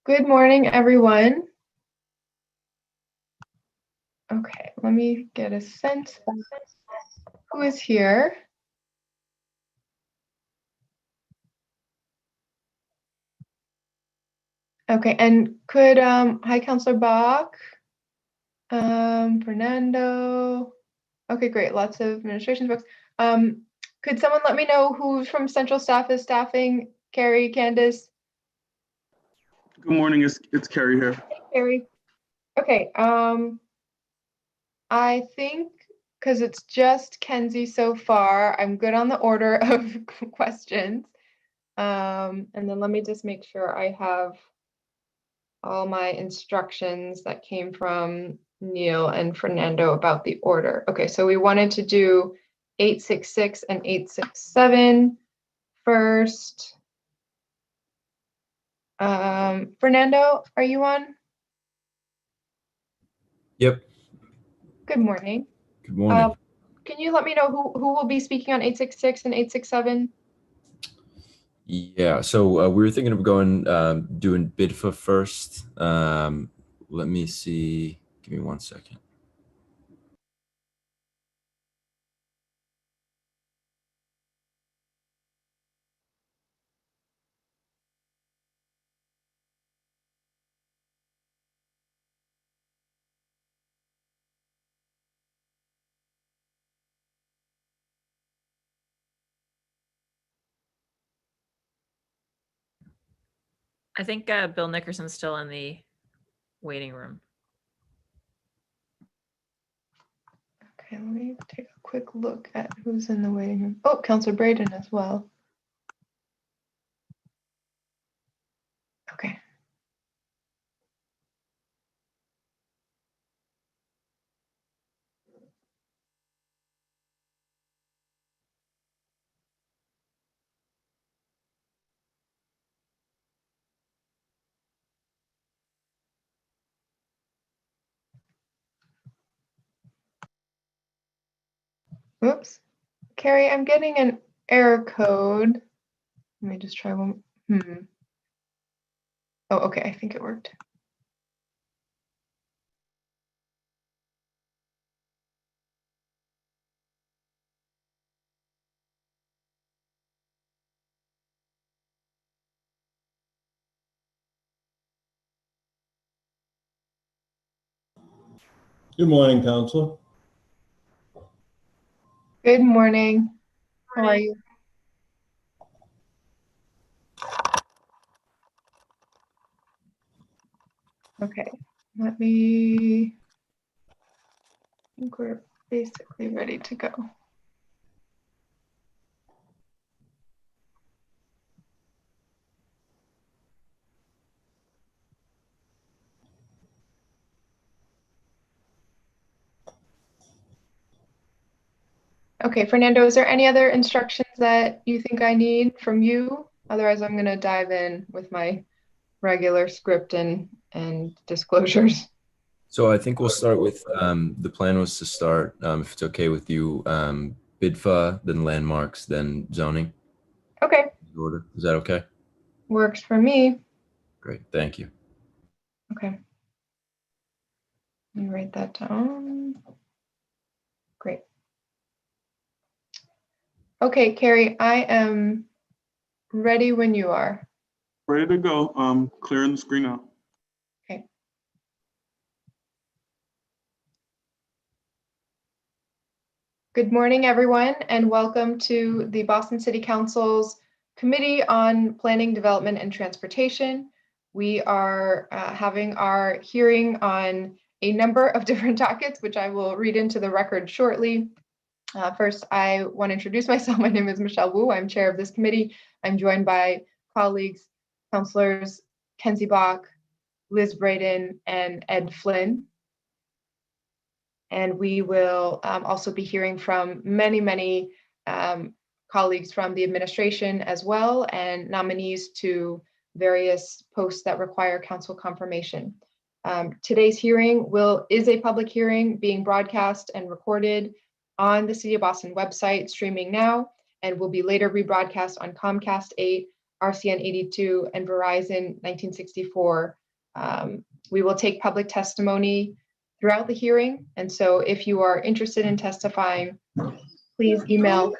Good morning, everyone. Okay, let me get a sense of who is here. Okay, and could, hi, Councilor Bach, Fernando. Okay, great, lots of administration folks. Could someone let me know who's from central staff is staffing? Carrie, Candace? Good morning, it's Carrie here. Hey, Carrie. Okay, I think because it's just Kenzie so far, I'm good on the order of questions. And then let me just make sure I have all my instructions that came from Neil and Fernando about the order. Okay, so we wanted to do 866 and 867 first. Fernando, are you on? Yep. Good morning. Good morning. Can you let me know who will be speaking on 866 and 867? Yeah, so we were thinking of going doing BIDFA first. Let me see. Give me 1 second. I think Bill Nickerson's still in the waiting room. Okay, let me take a quick look at who's in the waiting room. Oh, Councilor Braden as well. Okay. Oops. Carrie, I'm getting an error code. Let me just try one. Oh, okay, I think it worked. Good morning, Councilor. Good morning. How are you? Okay, I think we're basically ready to go. Okay, Fernando, is there any other instructions that you think I need from you? Otherwise, I'm going to dive in with my regular script and disclosures. So I think we'll start with the plan was to start, if it's okay with you, BIDFA, then landmarks, then zoning. Okay. Order. Is that okay? Works for me. Great. Thank you. Okay. Let me write that down. Great. Okay, Carrie, I am ready when you are. Ready to go. Clearing the screen out. Okay. Good morning, everyone, and welcome to the Boston City Council's Committee on Planning, Development, and Transportation. We are having our hearing on a number of different dockets, which I will read into the record shortly. First, I want to introduce myself. My name is Michelle Wu. I'm chair of this committee. I'm joined by colleagues, councilors Kenzie Bach, Liz Braden, and Ed Flynn. And we will also be hearing from many colleagues from the administration as well, and nominees to various posts that require council confirmation. Today's hearing is a public hearing being broadcast and recorded on the City of Boston website, streaming now, and will be later rebroadcast on Comcast 8, RCN 82, and Verizon 1964. We will take public testimony throughout the hearing. And so if you are interested in testifying, please email.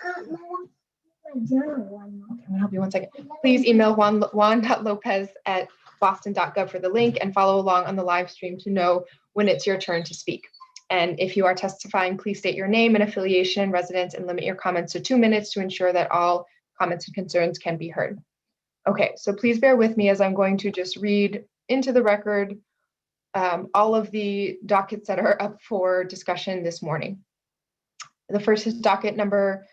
Can I help you 1 second? Please email juan.lopez@boston.gov for the link and follow along on the live stream to know when it's your turn to speak. And if you are testifying, please state your name and affiliation, residence, and limit your comments to 2 minutes to ensure that all comments and concerns can be heard. Okay, so please bear with me as I'm going to just read into the record all of the dockets that are up for discussion this morning. The first is docket number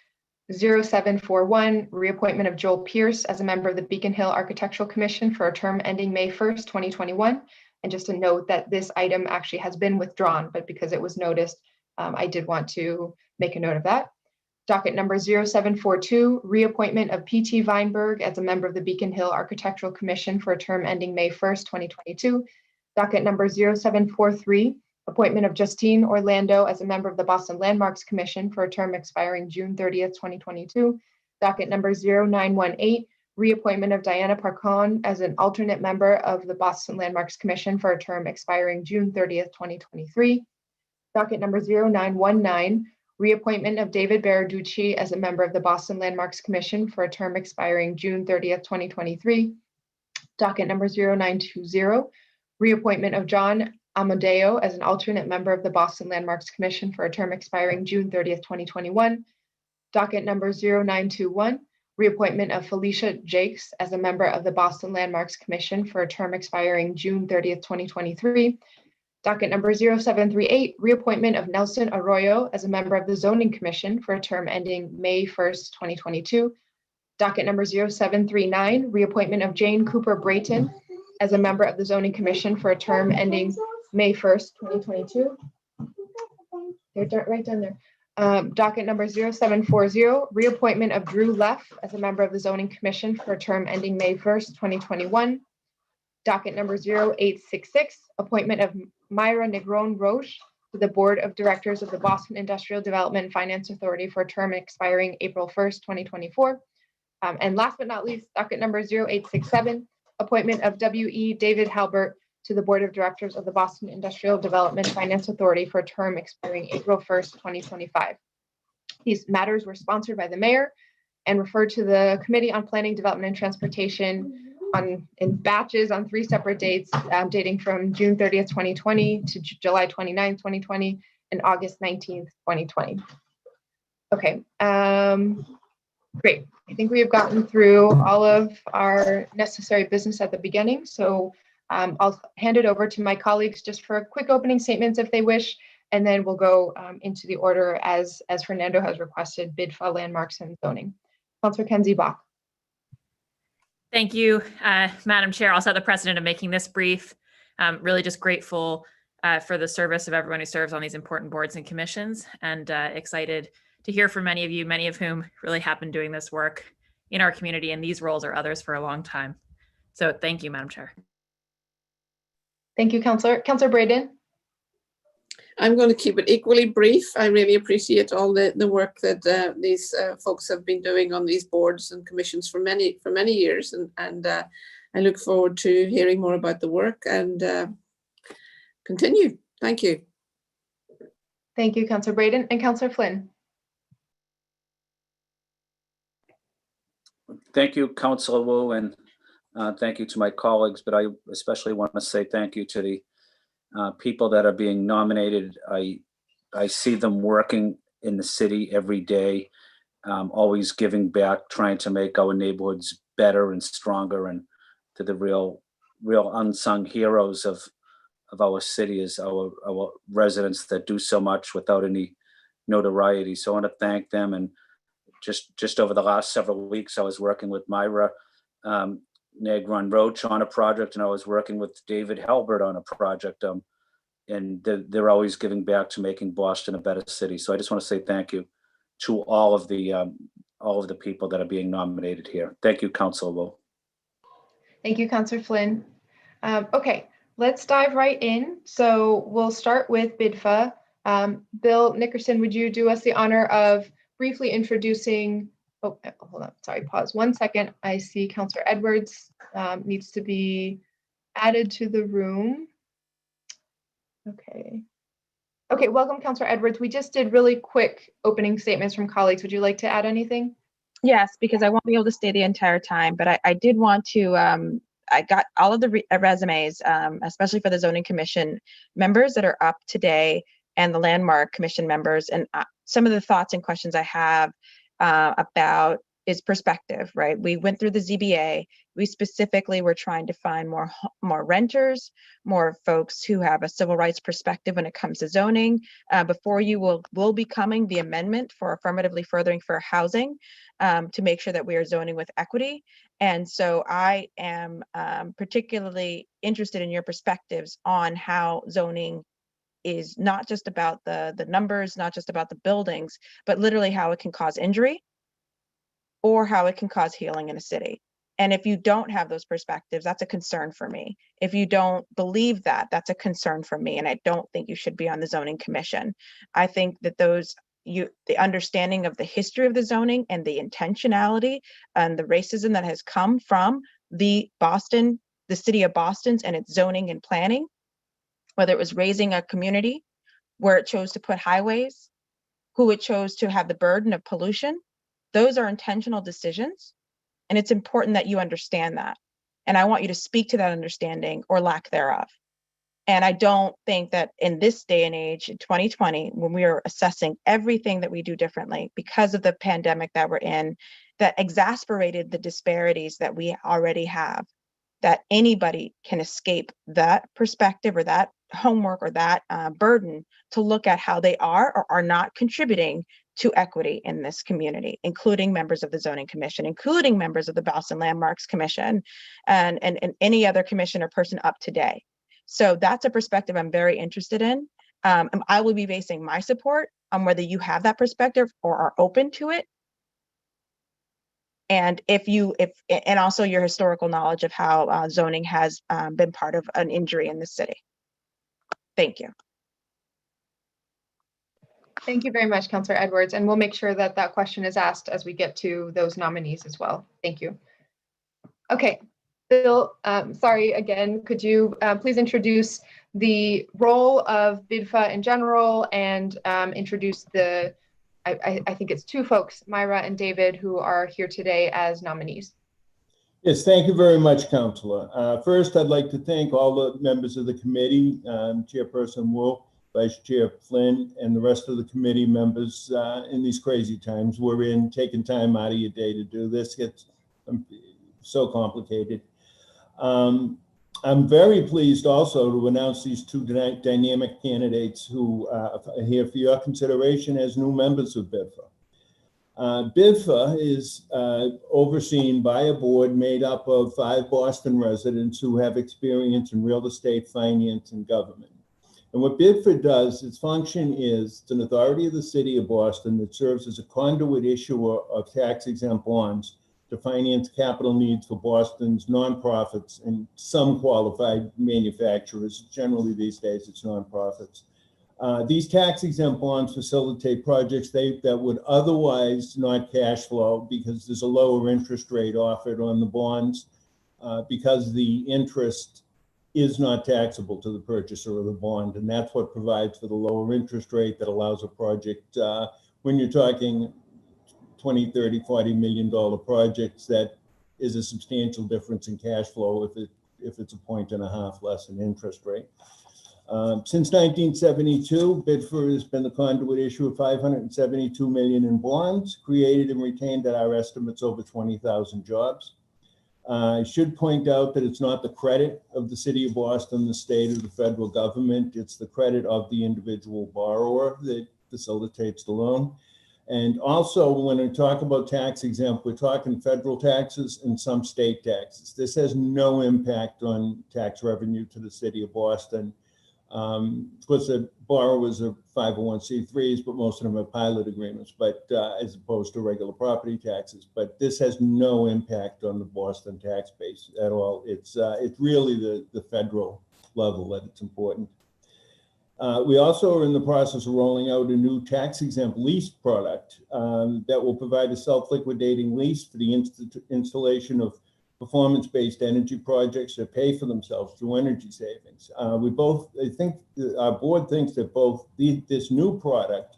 0741, reappointment of Joel Pierce as a member of the Beacon Hill Architectural Commission for a term ending May 1st, 2021. And just a note that this item actually has been withdrawn, but because it was noticed, I did want to make a note of that. Docket number 0742, reappointment of PT Weinberg as a member of the Beacon Hill Architectural Commission for a term ending May 1st, 2022. Docket number 0743, appointment of Justine Orlando as a member of the Boston Landmarks Commission for a term expiring June 30th, 2022. Docket number 0918, reappointment of Diana Parcon as an alternate member of the Boston Landmarks Commission for a term expiring June 30th, 2023. Docket number 0919, reappointment of David Baraducci as a member of the Boston Landmarks Commission for a term expiring June 30th, 2023. Docket number 0920, reappointment of John Amadeo as an alternate member of the Boston Landmarks Commission for a term expiring June 30th, 2021. Docket number 0921, reappointment of Felicia Jakes as a member of the Boston Landmarks Commission for a term expiring June 30th, 2023. Docket number 0738, reappointment of Nelson Arroyo as a member of the Zoning Commission for a term ending May 1st, 2022. Docket number 0739, reappointment of Jane Cooper Brayton as a member of the Zoning Commission for a term ending May 1st, 2022. They're right down there. Docket number 0740, reappointment of Drew Leff as a member of the Zoning Commission for a term ending May 1st, 2021. Docket number 0866, appointment of Myra Negron Rocha to the Board of Directors of the Boston Industrial Development Finance Authority for a term expiring April 1st, 2024. And last but not least, docket number 0867, appointment of W.E. David Halbert to the Board of Directors of the Boston Industrial Development Finance Authority for a term expiring April 1st, 2025. These matters were sponsored by the mayor and referred to the Committee on Planning, Development, and Transportation in batches on 3 separate dates, dating from June 30th, 2020 to July 29th, 2020, and August 19th, 2020. Okay, great. I think we have gotten through all of our necessary business at the beginning. So I'll hand it over to my colleagues just for quick opening statements if they wish, and then we'll go into the order as Fernando has requested, BIDFA, landmarks, and zoning. Councilor Kenzie Bach. Thank you, Madam Chair. I'll set the precedent of making this brief. Really just grateful for the service of everyone who serves on these important boards and commissions, and excited to hear from many of you, many of whom really have been doing this work in our community in these roles or others for a long time. So thank you, Madam Chair. Thank you, Councilor. Councilor Braden. I'm going to keep it equally brief. I really appreciate all the work that these folks have been doing on these boards and commissions for many years, and I look forward to hearing more about the work and continue. Thank you. Thank you, Councilor Braden. And Councilor Flynn. Thank you, Councilor Wu, and thank you to my colleagues, but I especially want to say thank you to the people that are being nominated. I see them working in the city every day, always giving back, trying to make our neighborhoods better and stronger, and to the real unsung heroes of our city is our residents that do so much without any notoriety. So I want to thank them. And just over the last several weeks, I was working with Myra Negron Rocha on a project, and I was working with David Halbert on a project, and they're always giving back to making Boston a better city. So I just want to say thank you to all of the people that are being nominated here. Thank you, Councilor Wu. Thank you, Councilor Flynn. Okay, let's dive right in. So we'll start with BIDFA. Bill Nickerson, would you do us the honor of briefly introducing Oh, hold on, sorry, pause 1 second. I see Councillor Edwards needs to be added to the room. Okay. Okay, welcome, Councillor Edwards. We just did really quick opening statements from colleagues. Would you like to add anything? Yes, because I won't be able to stay the entire time, but I did want to, I got all of the resumes, especially for the zoning commission members that are up today and the landmark commission members. And some of the thoughts and questions I have about is perspective, right? We went through the ZBA. We specifically were trying to find more renters, more folks who have a civil rights perspective when it comes to zoning. Before you will be coming the amendment for affirmatively furthering fair housing to make sure that we are zoning with equity. And so I am particularly interested in your perspectives on how zoning is not just about the numbers, not just about the buildings, but literally how it can cause injury or how it can cause healing in a city. And if you don't have those perspectives, that's a concern for me. If you don't believe that, that's a concern for me. And I don't think you should be on the zoning commission. I think that the understanding of the history of the zoning and the intentionality and the racism that has come from the city of Boston's and its zoning and planning, whether it was raising a community where it chose to put highways, who it chose to have the burden of pollution, those are intentional decisions. And it's important that you understand that. And I want you to speak to that understanding or lack thereof. And I don't think that in this day and age, in 2020, when we are assessing everything that we do differently because of the pandemic that we're in, that exasperated the disparities that we already have, that anybody can escape that perspective or that homework or that burden to look at how they are or are not contributing to equity in this community, including members of the Zoning Commission, including members of the Boston Landmarks Commission, and any other commission or person up today. So that's a perspective I'm very interested in. I will be basing my support on whether you have that perspective or are open to it. And and also your historical knowledge of how zoning has been part of an injury in the city. Thank you. Thank you very much, Councillor Edwards. And we'll make sure that that question is asked as we get to those nominees as well. Thank you. Okay, Bill, sorry again, could you please introduce the role of BIDFA in general and introduce I think it's two folks, Myra and David, who are here today as nominees. Yes, thank you very much, Councillor. First, I'd like to thank all the members of the committee, Chairperson Wu, Vice Chair Flynn, and the rest of the committee members in these crazy times. We're taking time out of your day to do this. It's so complicated. I'm very pleased also to announce these two dynamic candidates who are here for your consideration as new members of BIDFA. BIDFA is overseen by a board made up of 5 Boston residents who have experience in real estate, finance, and government. And what BIDFA does, its function is it's an authority of the city of Boston that serves as a conduit issuer of tax-exempt bonds to finance capital needs for Boston's nonprofits and some qualified manufacturers. Generally these days it's nonprofits. These tax-exempt bonds facilitate projects that would otherwise not cash flow because there's a lower interest rate offered on the bonds because the interest is not taxable to the purchaser of the bond. And that's what provides for the lower interest rate that allows a project, when you're talking 20, 30, $40 million projects, that is a substantial difference in cash flow if it's 1.5 points less in interest rate. Since 1972, BIDFA has been the conduit issue of $572 million in bonds, created and retained at our estimates over 20,000 jobs. I should point out that it's not the credit of the city of Boston, the state, or the federal government. It's the credit of the individual borrower that facilitates the loan. And also, when we talk about tax exempt, we're talking federal taxes and some state taxes. This has no impact on tax revenue to the city of Boston. Of course, the borrowers are 501c3s, but most of them have pilot agreements, but as opposed to regular property taxes. But this has no impact on the Boston tax base at all. It's really the federal level that it's important. We also are in the process of rolling out a new tax-exempt lease product that will provide a self-liquidating lease for the installation of performance-based energy projects that pay for themselves through energy savings. I think our board thinks that both this new product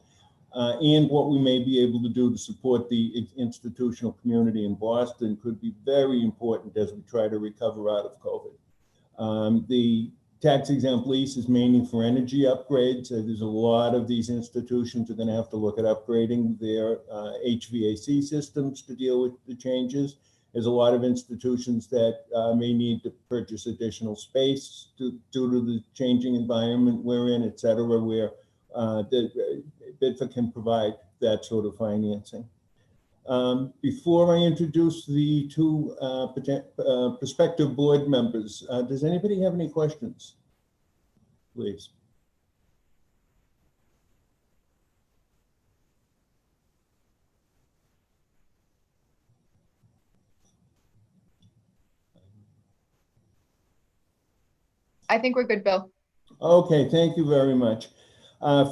and what we may be able to do to support the institutional community in Boston could be very important as we try to recover out of COVID. The tax-exempt lease is mainly for energy upgrades. There's a lot of these institutions are going to have to look at upgrading their HVAC systems to deal with the changes. There's a lot of institutions that may need to purchase additional space due to the changing environment we're in, et cetera, where the BIDFA can provide that sort of financing. Before I introduce the two prospective board members, does anybody have any questions? Please. I think we're good, Bill. Okay, thank you very much.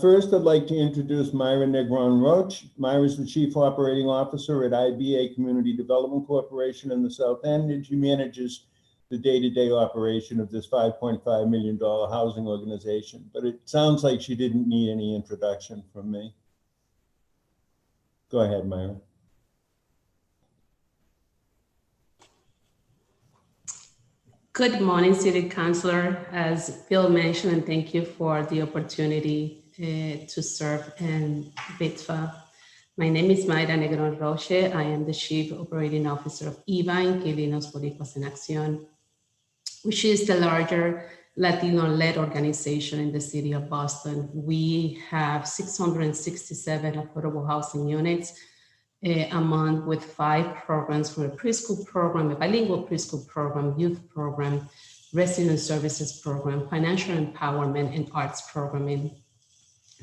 First, I'd like to introduce Myra Negron Rocha. Myra is the Chief Operating Officer at IBA Community Development Corporation in the South End, and she manages the day-to-day operation of this $5.5 million housing organization. But it sounds like she didn't need any introduction from me. Go ahead, Myra. Good morning, City Councilor. As Bill mentioned, and thank you for the opportunity to serve in BIDFA. My name is Mayra Negron Rocha. I am the Chief Operating Officer of IVA, Inquilinos Boricuas en Acción, which is the larger Latino-led organization in the city of Boston. We have 667 affordable housing units, among with 5 programs from a preschool program, a bilingual preschool program, youth program, resident services program, financial empowerment, and arts programming.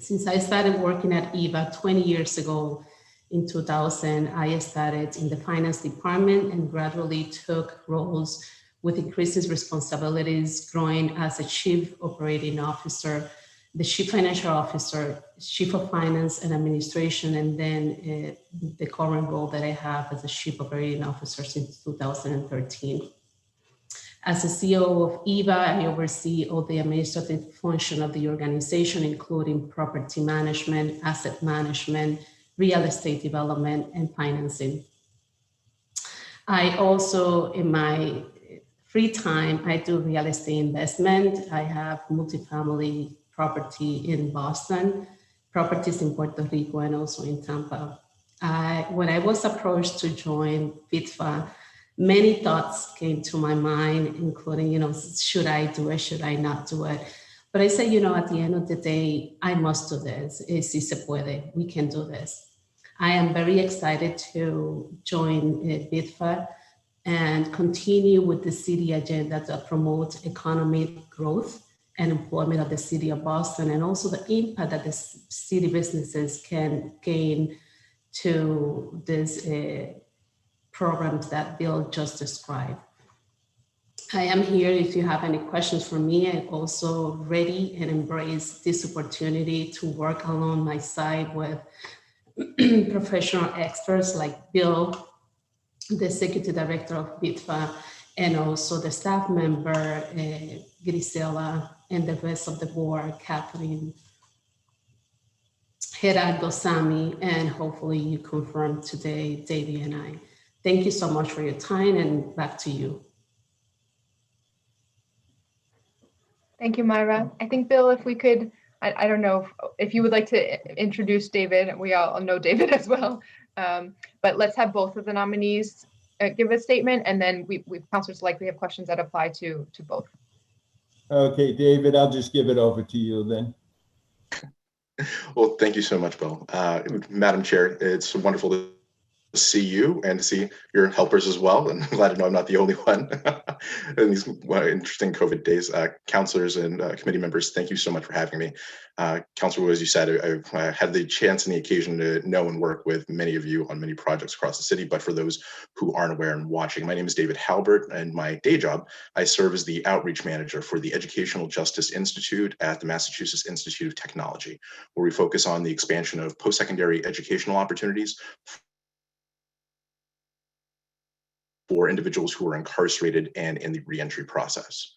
Since I started working at IVA 20 years ago in 2000, I started in the finance department and gradually took roles with increasing responsibilities, growing as a chief operating officer, the chief financial officer, chief of finance and administration, and then the current role that I have as a chief operating officer since 2013. As the CEO of IVA, I oversee all the administrative function of the organization, including property management, asset management, real estate development, and financing. I also, in my free time, I do real estate investment. I have multifamily property in Boston, properties in Puerto Rico, and also in Tampa. When I was approached to join BIDFA, many thoughts came to my mind, including, should I do it? Should I not do it? But I said, at the end of the day, I must do this. Si se puede. We can do this. I am very excited to join BIDFA and continue with the city agenda that promotes economic growth and employment of the city of Boston, and also the impact that the city businesses can gain to these programs that Bill just described. I am here if you have any questions for me. I'm also ready and embrace this opportunity to work along my side with professional experts like Bill, the executive director of BIDFA, and also the staff member, Grisela, and the rest of the board, Kathleen, Gerardo, Sami, and hopefully you confirm today, Davey and I. Thank you so much for your time, and back to you. Thank you, Myra. I think, Bill, if we could, I don't know if you would like to introduce David. We all know David as well, but let's have both of the nominees give a statement, and then we councilors likely have questions that apply to both. Okay, David, I'll just give it over to you then. Well, thank you so much, Bill. Madam Chair, it's wonderful to see you and to see your helpers as well. And I'm glad to know I'm not the only one in these interesting COVID days. Councilors and committee members, thank you so much for having me. Councilor Wu, as you said, I've had the chance and the occasion to know and work with many of you on many projects across the city. But for those who aren't aware and watching, my name is David Halbert, and my day job, I serve as the outreach manager for the Educational Justice Institute at the Massachusetts Institute of Technology, where we focus on the expansion of post-secondary educational opportunities for individuals who are incarcerated and in the reentry process.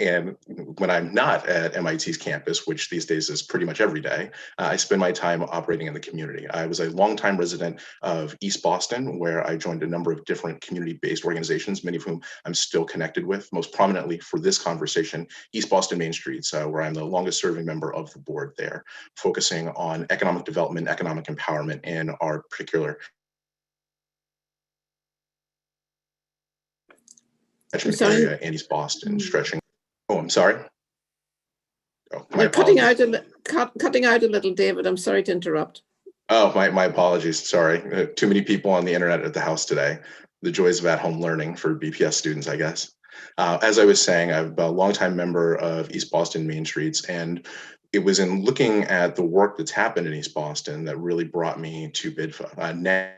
And when I'm not at MIT's campus, which these days is pretty much every day, I spend my time operating in the community. I was a longtime resident of East Boston, where I joined a number of different community-based organizations, many of whom I'm still connected with, most prominently for this conversation, East Boston Main Streets, where I'm the longest serving member of the board there, focusing on economic development, economic empowerment in our particular area in East Boston, stretching. Oh, I'm sorry. Oh, You're cutting out a little, David. I'm sorry to interrupt. Oh, my apologies. Sorry. Too many people on the internet at the house today. The joys of at-home learning for BPS students, I guess. As I was saying, I'm a longtime member of East Boston Main Streets, and it was in looking at the work that's happened in East Boston that really brought me to BIDFA.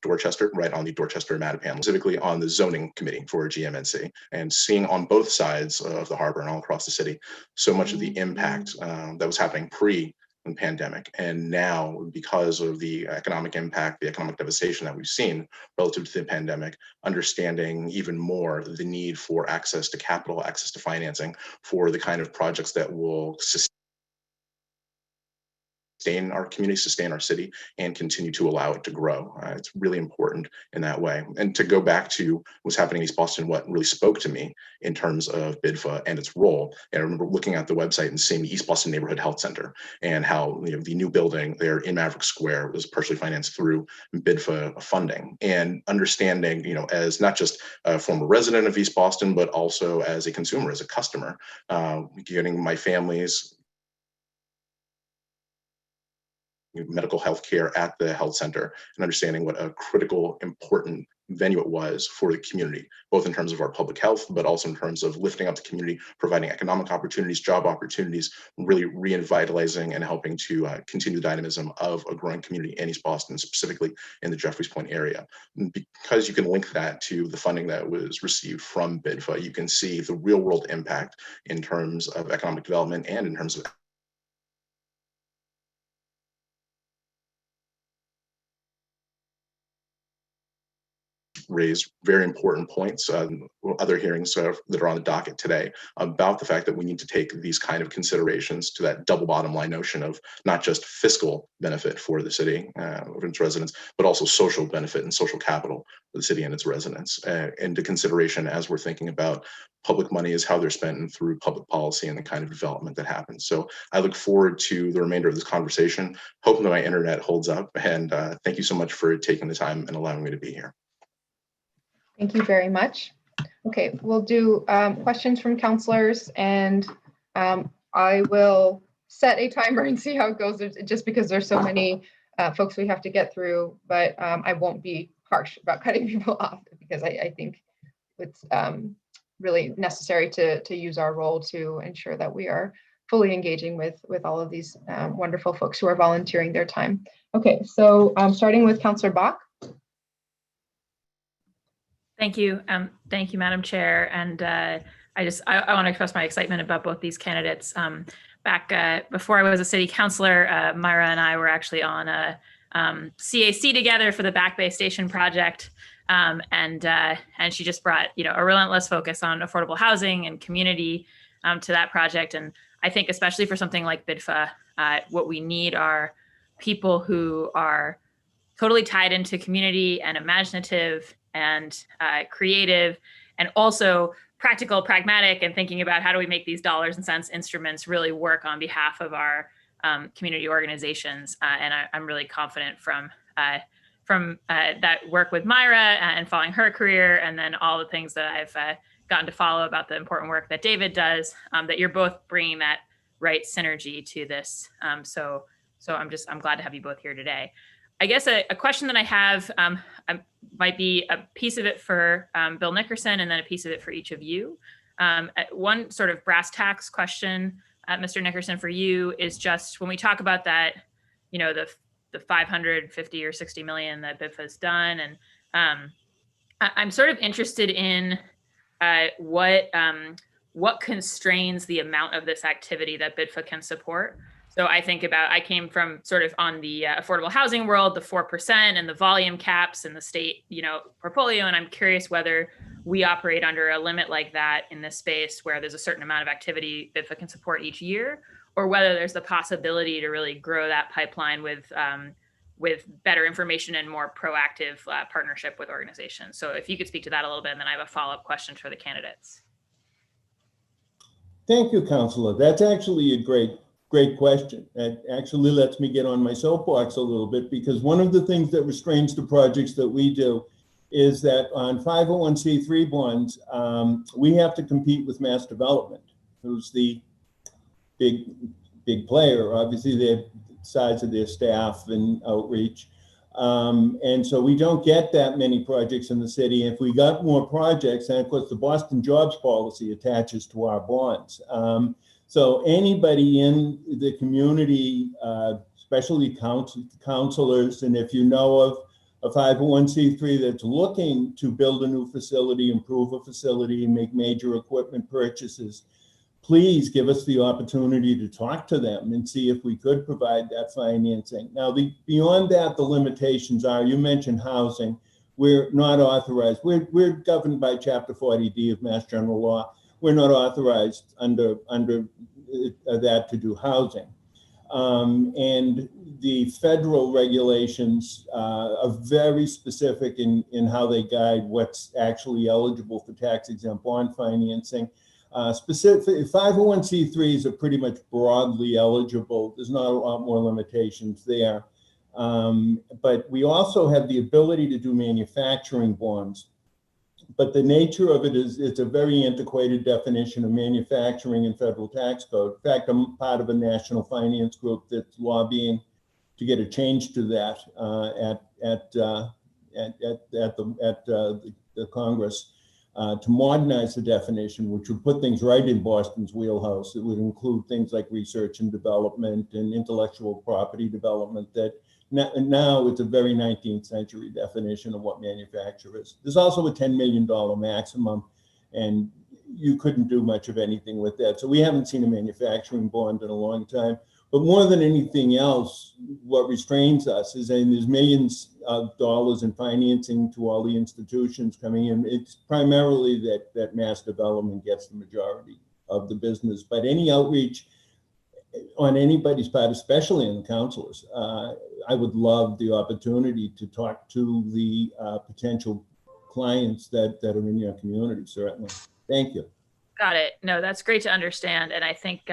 Dorchester, right on the Dorchester-Mattapan, specifically on the zoning committee for GMNC, and seeing on both sides of the harbor and all across the city so much of the impact that was happening pre-pandemic, and now because of the economic impact, the economic devastation that we've seen relative to the pandemic, understanding even more the need for access to capital, access to financing for the kind of projects that will sustain our community, sustain our city, and continue to allow it to grow. It's really important in that way. And to go back to what's happening in East Boston, what really spoke to me in terms of BIDFA and its role, and I remember looking at the website and seeing the East Boston Neighborhood Health Center and how the new building there in Maverick Square was partially financed through BIDFA funding, and understanding, as not just a former resident of East Boston, but also as a consumer, as a customer, getting my family's medical health care at the health center, and understanding what a critical, important venue it was for the community, both in terms of our public health, but also in terms of lifting up the community, providing economic opportunities, job opportunities, really revitalizing and helping to continue the dynamism of a growing community in East Boston, specifically in the Jeffreys Point area. And because you can link that to the funding that was received from BIDFA, you can see the real world impact in terms of economic development and in terms of raise very important points, other hearings that are on the docket today, about the fact that we need to take these kind of considerations to that double bottom line notion of not just fiscal benefit for the city of its residents, but also social benefit and social capital for the city and its residents into consideration as we're thinking about public money is how they're spent and through public policy and the kind of development that happens. So I look forward to the remainder of this conversation, hoping that my internet holds up, and thank you so much for taking the time and allowing me to be here. Thank you very much. Okay, we'll do questions from counselors, and I will set a timer and see how it goes, just because there's so many folks we have to get through, but I won't be harsh about cutting people off, because I think it's really necessary to use our role to ensure that we are fully engaging with all of these wonderful folks who are volunteering their time. Okay, so starting with Councillor Bach. Thank you. Thank you, Madam Chair. And I want to express my excitement about both these candidates. Back before I was a city councilor, Myra and I were actually on a CAC together for the Back Bay Station project. And she just brought, a relentless focus on affordable housing and community to that project. And I think especially for something like BIDFA, what we need are people who are totally tied into community and imaginative and creative, and also practical, pragmatic, and thinking about how do we make these dollars and cents instruments really work on behalf of our community organizations. And I'm really confident from that work with Myra and following her career, and then all the things that I've gotten to follow about the important work that David does, that you're both bringing that right synergy to this. So I'm glad to have you both here today. I guess a question that I have might be a piece of it for Bill Nickerson and then a piece of it for each of you. One sort of brass tacks question, Mr. Nickerson, for you is just when we talk about that, you know, the 550 or 60 million that BIDFA has done, and I'm sort of interested in what constrains the amount of this activity that BIDFA can support. So I came from sort of on the affordable housing world, the 4% and the volume caps and the state, you know, portfolio. And I'm curious whether we operate under a limit like that in this space where there's a certain amount of activity BIDFA can support each year, or whether there's the possibility to really grow that pipeline with better information and more proactive partnership with organizations. So if you could speak to that a little bit, and then I have a follow-up question for the candidates. Thank you, Councilor. That's actually a great question. That actually lets me get on my soapbox a little bit, because one of the things that restrains the projects that we do is that on 501c3 bonds, we have to compete with mass development, who's the big player. Obviously, the size of their staff and outreach. And so we don't get that many projects in the city. If we got more projects, and of course the Boston jobs policy attaches to our bonds. So anybody in the community, especially councilors, and if you know of a 501c3 that's looking to build a new facility, improve a facility, and make major equipment purchases, please give us the opportunity to talk to them and see if we could provide that financing. Now, beyond that, the limitations are, you mentioned housing. We're not authorized. We're governed by Chapter 40D of Mass General Law. We're not authorized under that to do housing. And the federal regulations are very specific in how they guide what's actually eligible for tax-exempt bond financing. Specific 501c3s are pretty much broadly eligible. There's not a lot more limitations there. But we also have the ability to do manufacturing bonds. But the nature of it is it's a very antiquated definition of manufacturing in federal tax code. In fact, I'm part of a national finance group that's lobbying to get a change to that at the Congress. To modernize the definition, which would put things right in Boston's wheelhouse. It would include things like research and development and intellectual property development that now it's a very 19th century definition of what manufacture is. There's also a $10 million maximum, and you couldn't do much of anything with that. So we haven't seen a manufacturing bond in a long time. But more than anything else, what restrains us is, and there's millions of dollars in financing to all the institutions coming in. It's primarily that mass development gets the majority of the business. But any outreach on anybody's part, especially in the councilors, I would love the opportunity to talk to the potential clients that are in your community, certainly. Thank you. Got it. No, that's great to understand. And I think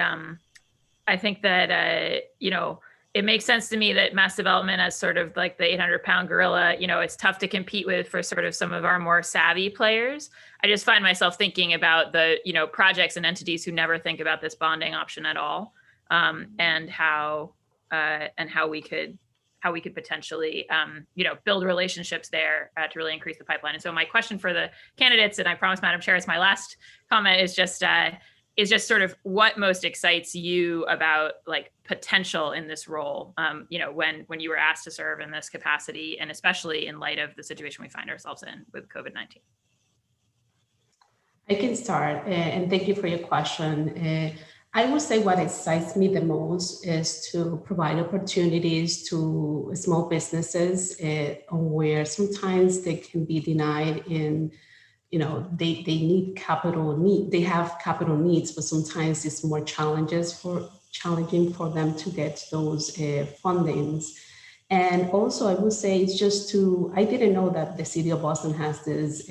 that, you know, it makes sense to me that mass development as sort of like the 800-pound gorilla, you know, it's tough to compete with for sort of some of our more savvy players. I just find myself thinking about the, you know, projects and entities who never think about this bonding option at all, and how we could potentially, you know, build relationships there to really increase the pipeline. And so my question for the candidates, and I promise, Madam Chair, it's my last comment, is just sort of what most excites you about like potential in this role, you know, when you were asked to serve in this capacity, and especially in light of the situation we find ourselves in with COVID-19. I can start, and thank you for your question. I would say what excites me the most is to provide opportunities to small businesses where sometimes they can be denied in, you know, they need capital need. They have capital needs, but sometimes it's more challenging for them to get those fundings. And also, I would say it's just I didn't know that the city of Boston has this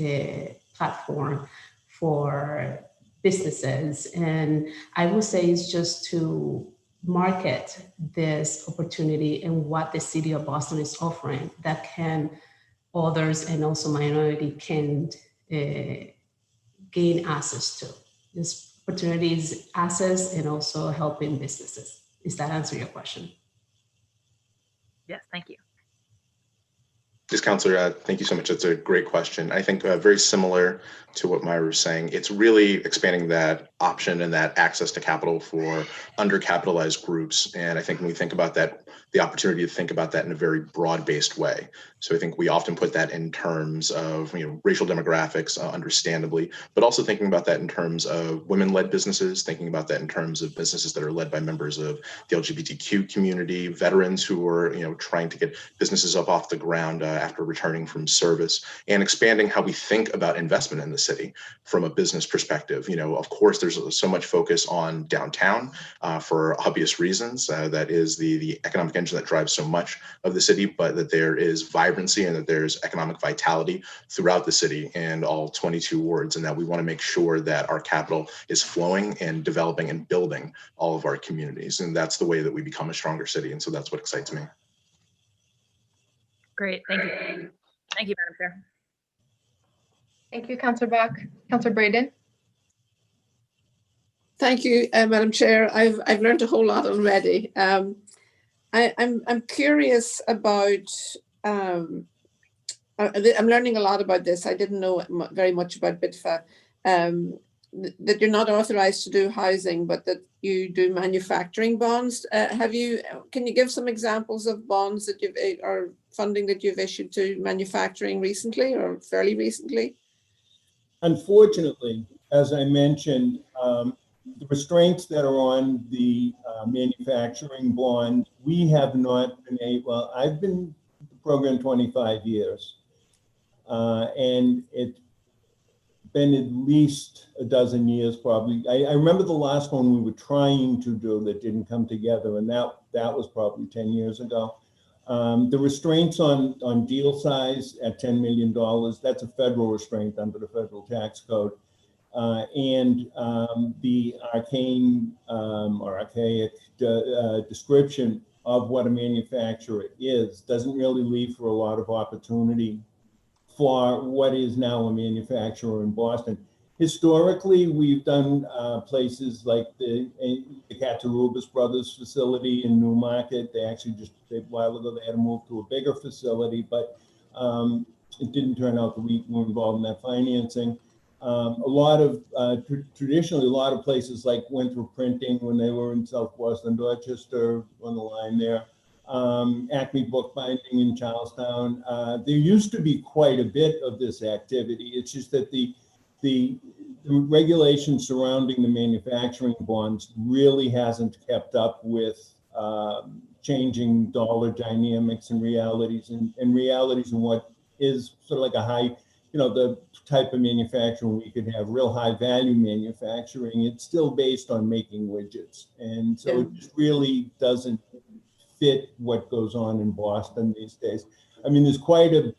platform for businesses. And I would say it's just to market this opportunity and what the city of Boston is offering that can others and also minority can gain access to. This opportunities, access, and also helping businesses. Does that answer your question? Yes, thank you. Yes, Councillor, thank you so much. That's a great question. I think very similar to what Myra was saying. It's really expanding that option and that access to capital for undercapitalized groups. And I think when we think about that, the opportunity to think about that in a very broad-based way. So I think we often put that in terms of racial demographics, understandably, but also thinking about that in terms of women-led businesses, thinking about that in terms of businesses that are led by members of the LGBTQ community, veterans who are trying to get businesses up off the ground after returning from service, and expanding how we think about investment in the city from a business perspective. Of course, there's so much focus on downtown for obvious reasons. That is the economic engine that drives so much of the city, but that there is vibrancy and that there's economic vitality throughout the city and all 22 wards, and that we want to make sure that our capital is flowing and developing and building all of our communities. And that's the way that we become a stronger city. And so that's what excites me. Great, thank you. Thank you, Madam Chair. Thank you, Councillor Bach. Councillor Braden. Thank you, Madam Chair. I've learned a whole lot already. I'm curious about. I'm learning a lot about this. I didn't know very much about BIDFA. That you're not authorized to do housing, but that you do manufacturing bonds. Can you give some examples of bonds that or funding that you've issued to manufacturing recently or fairly recently? Unfortunately, as I mentioned, the restraints that are on the manufacturing bond, we have not been able. I've been in the program 25 years, and it's been at least a dozen years probably. I remember the last one we were trying to do that didn't come together, and that was probably 10 years ago. The restraints on deal size at $10 million, that's a federal restraint under the federal tax code. And the archaic description of what a manufacturer is doesn't really leave for a lot of opportunity for what is now a manufacturer in Boston. Historically, we've done places like the Katarubis Brothers facility in Newmarket. They actually a while ago, they had to move to a bigger facility, but it didn't turn out that we were involved in that financing. Traditionally, a lot of places like Winthrop Printing when they were in South Boston, Dorchester on the line there. Acme Bookbinding in Charlestown. There used to be quite a bit of this activity. It's just that the regulations surrounding the manufacturing bonds really hasn't kept up with changing dollar dynamics and realities and realities in what is sort of like a high, the type of manufacturing we could have, real high value manufacturing. It's still based on making widgets. And so it just really doesn't fit what goes on in Boston these days. I mean, there's quite a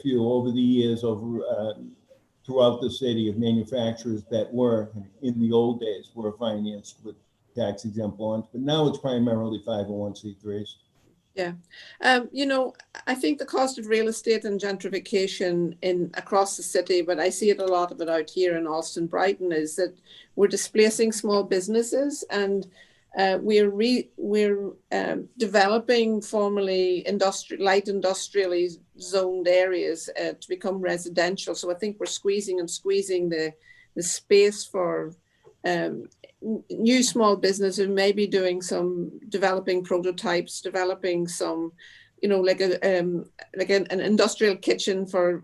few over the years throughout the city of manufacturers that were in the old days were financed with tax exempt bonds, but now it's primarily 501c3s. Yeah, I think the cost of real estate and gentrification across the city, but I see it a lot of it out here in Austin, Brighton, is that we're displacing small businesses, and we're developing formerly light industrially zoned areas to become residential. So I think we're squeezing the space for new small business who may be doing some developing prototypes, developing some, like an industrial kitchen for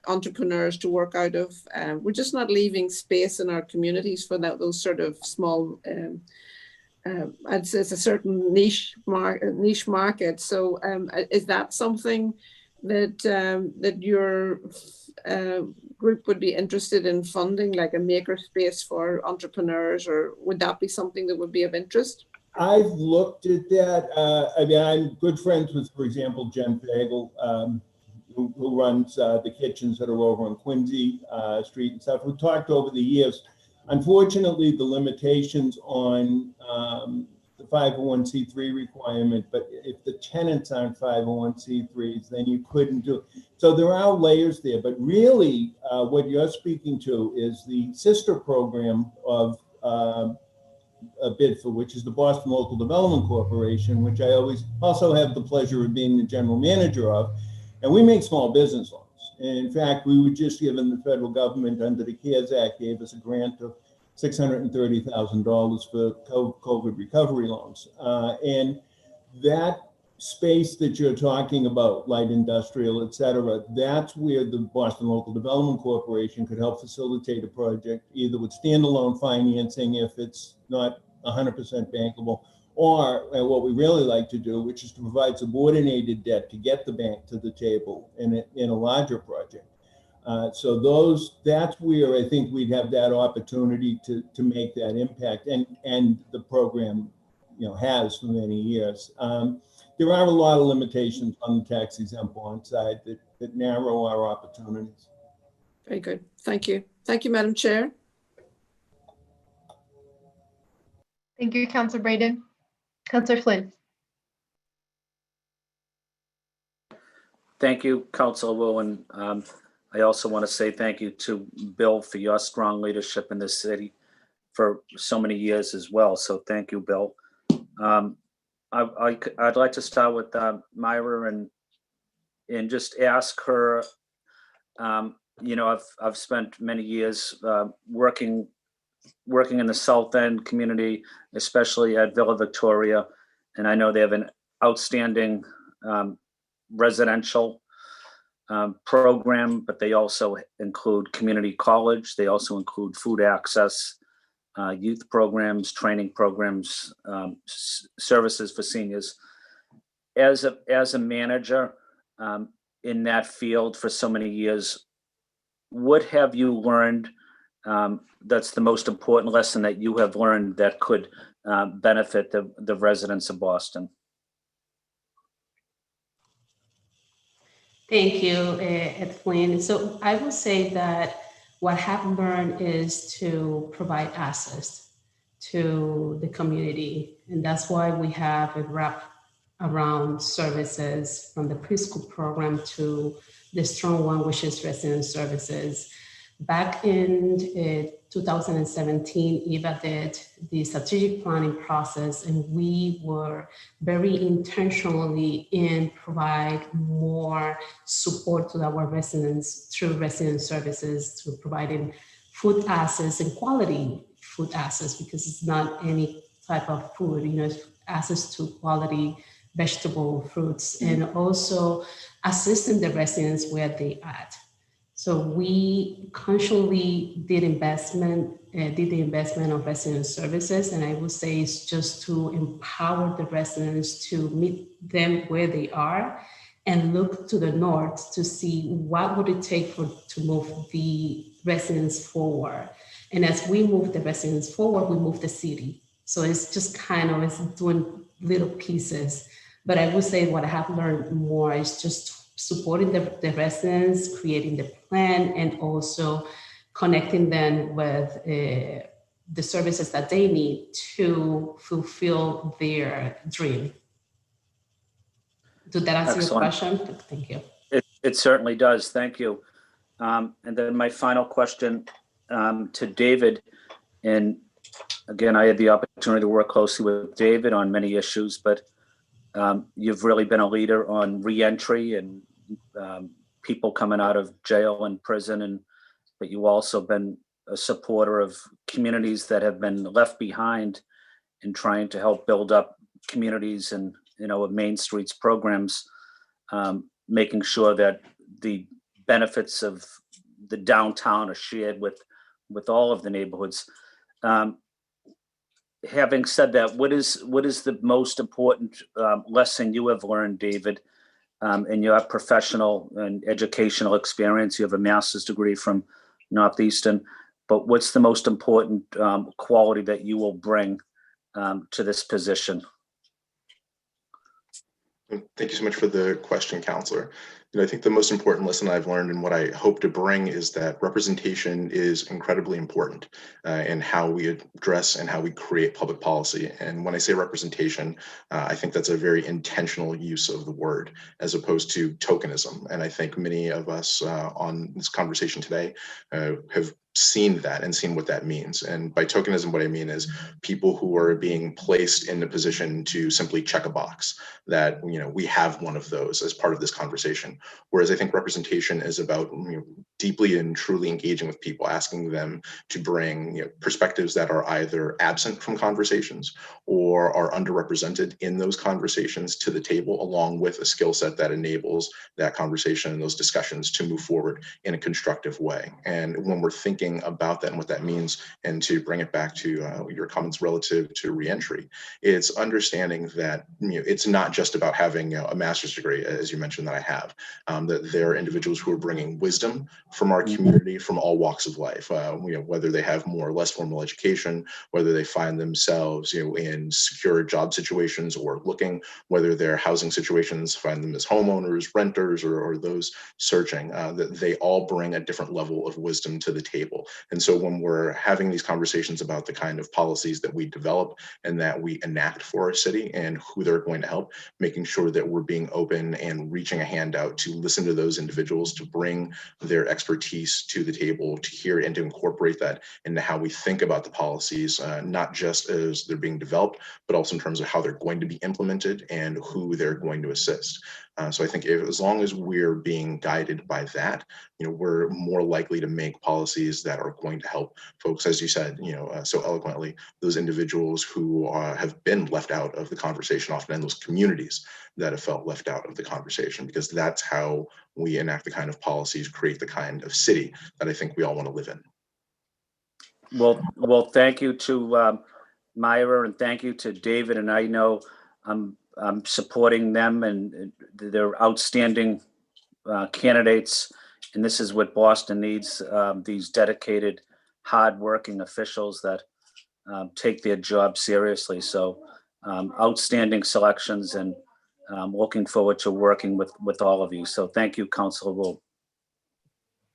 entrepreneurs to work out of. We're just not leaving space in our communities for those sort of small. I'd say it's a certain niche market. So is that something that your group would be interested in funding, like a maker space for entrepreneurs, or would that be something that would be of interest? I've looked at that. I'm good friends with, for example, Jen Fagel, who runs the kitchens that are over on Quincy Street and stuff. We've talked over the years. Unfortunately, the limitations on the 501c3 requirement, but if the tenants aren't 501c3s, then you couldn't do it. So there are layers there, but really what you're speaking to is the sister program of BIDFA, which is the Boston Local Development Corporation, which I also have the pleasure of being the general manager of. And we make small business loans. And in fact, we were just given, the federal government under the CARES Act gave us a grant of $630,000 for COVID recovery loans. And that space that you're talking about, light industrial, et cetera, that's where the Boston Local Development Corporation could help facilitate a project, either with standalone financing if it's not 100% bankable, or what we really like to do, which is to provide subordinated debt to get the bank to the table in a larger project. So that's where I think we'd have that opportunity to make that impact, and the program, has for many years. There are a lot of limitations on the tax exempt bond side that narrow our opportunities. Very good. Thank you. Thank you, Madam Chair. Thank you, Councillor Braden. Councillor Flynn. Thank you, Councillor Wu, and I also want to say thank you to Bill for your strong leadership in this city for so many years as well. So thank you, Bill. I'd like to start with Myra and just ask her. I've spent many years working in the South End community, especially at Villa Victoria, and I know they have an outstanding residential program, but they also include community college. They also include food access, youth programs, training programs, services for seniors. As a manager in that field for so many years, what have you learned that's the most important lesson that you have learned that could benefit the residents of Boston? Thank you, Ed Flynn. So I will say that what I have learned is to provide access to the community. And that's why we have a wrap around services from the preschool program to the strong one, which is resident services. Back in 2017, Eva did the strategic planning process, and we were very intentionally in provide more support to our residents through resident services, through providing food access and quality food access, because it's not any type of food, access to quality vegetable, fruits, and also assisting the residents where they at. So we consciously did the investment of resident services, and I would say it's just to empower the residents to meet them where they are and look to the north to see what would it take to move the residents forward. And as we move the residents forward, we move the city. So it's just it's doing little pieces. But I would say what I have learned more is just supporting the residents, creating the plan, and also connecting them with the services that they need to fulfill their dream. Did that answer your question? Thank you. It certainly does. Thank you. And then my final question to David, and again, I had the opportunity to work closely with David on many issues, but you've really been a leader on reentry and people coming out of jail and prison, but you've also been a supporter of communities that have been left behind in trying to help build up communities and with Main Street's programs, making sure that the benefits of the downtown are shared with all of the neighborhoods. Having said that, what is the most important lesson you have learned, David, in your professional and educational experience? You have a master's degree from Northeastern, but what's the most important quality that you will bring to this position? Thank you so much for the question, Counselor. I think the most important lesson I've learned and what I hope to bring is that representation is incredibly important in how we address and how we create public policy. And when I say representation, I think that's a very intentional use of the word as opposed to tokenism. And I think many of us on this conversation today have seen that and seen what that means. And by tokenism, what I mean is people who are being placed in a position to simply check a box that, we have one of those as part of this conversation. Whereas I think representation is about deeply and truly engaging with people, asking them to bring perspectives that are either absent from conversations or are underrepresented in those conversations to the table, along with a skill set that enables that conversation and those discussions to move forward in a constructive way. And when we're thinking about that and what that means, and to bring it back to your comments relative to reentry, it's understanding that it's not just about having a master's degree, as you mentioned that I have, that there are individuals who are bringing wisdom from our community from all walks of life, whether they have more or less formal education, whether they find themselves in secure job situations or looking, whether their housing situations find them as homeowners, renters, or those searching, that they all bring a different level of wisdom to the table. And so when we're having these conversations about the kind of policies that we develop and that we enact for our city and who they're going to help, making sure that we're being open and reaching a hand out to listen to those individuals, to bring their expertise to the table, to hear and to incorporate that into how we think about the policies, not just as they're being developed, but also in terms of how they're going to be implemented and who they're going to assist. So I think as long as we're being guided by that, we're more likely to make policies that are going to help folks, as you said, so eloquently, those individuals who have been left out of the conversation often, and those communities that have felt left out of the conversation, because that's how we enact the kind of policies, create the kind of city that I think we all want to live in. Well, thank you to Myra, and thank you to David. And I know I'm supporting them, and they're outstanding candidates. And this is what Boston needs, these dedicated, hardworking officials that take their job seriously. So outstanding selections, and looking forward to working with all of you. So thank you, Councilor Wu.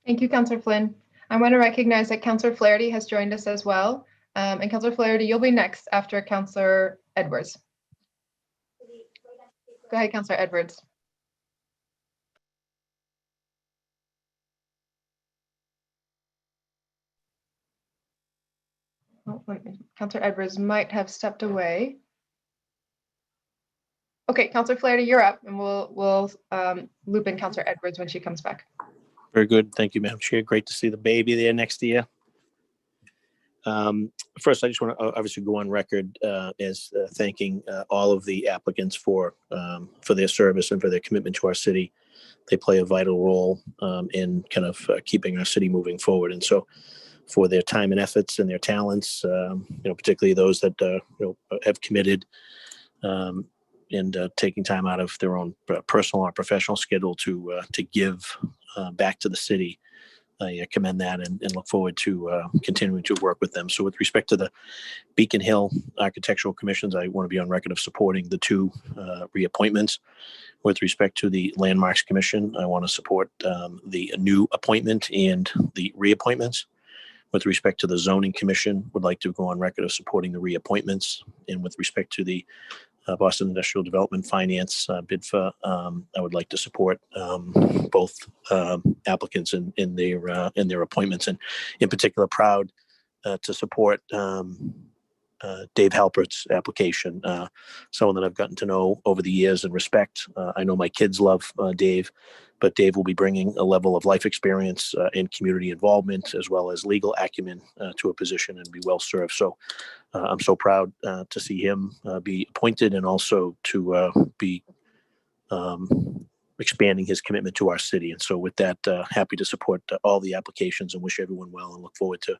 Thank you, Councilor Flynn. I want to recognize that Councilor Flaherty has joined us as well. And Councilor Flaherty, you'll be next after Councilor Edwards. Go ahead, Councilor Edwards. Oh, wait, Councilor Edwards might have stepped away. Okay, Councilor Flaherty, you're up, and we'll loop in Councilor Edwards when she comes back. Very good. Thank you, Madam Chair. Great to see the baby there next to you. First, I just want to obviously go on record as thanking all of the applicants for their service and for their commitment to our city. They play a vital role in kind of keeping our city moving forward. And so for their time and efforts and their talents, particularly those that have committed and taking time out of their own personal or professional schedule to give back to the city. I commend that and look forward to continuing to work with them. So with respect to the Beacon Hill Architectural Commissions, I want to be on record of supporting the two reappointments. With respect to the Landmarks Commission, I want to support the new appointment and the reappointments. With respect to the Zoning Commission, would like to go on record of supporting the reappointments. And with respect to the Boston Industrial Development Finance, BIDFA, I would like to support both applicants in their appointments, and in particular proud to support Dave Halbert's application, someone that I've gotten to know over the years and respect. I know my kids love Dave, but Dave will be bringing a level of life experience and community involvement, as well as legal acumen to a position, and be well served. So I'm so proud to see him be appointed, and also to be expanding his commitment to our city. And so with that, happy to support all the applications and wish everyone well, and look forward to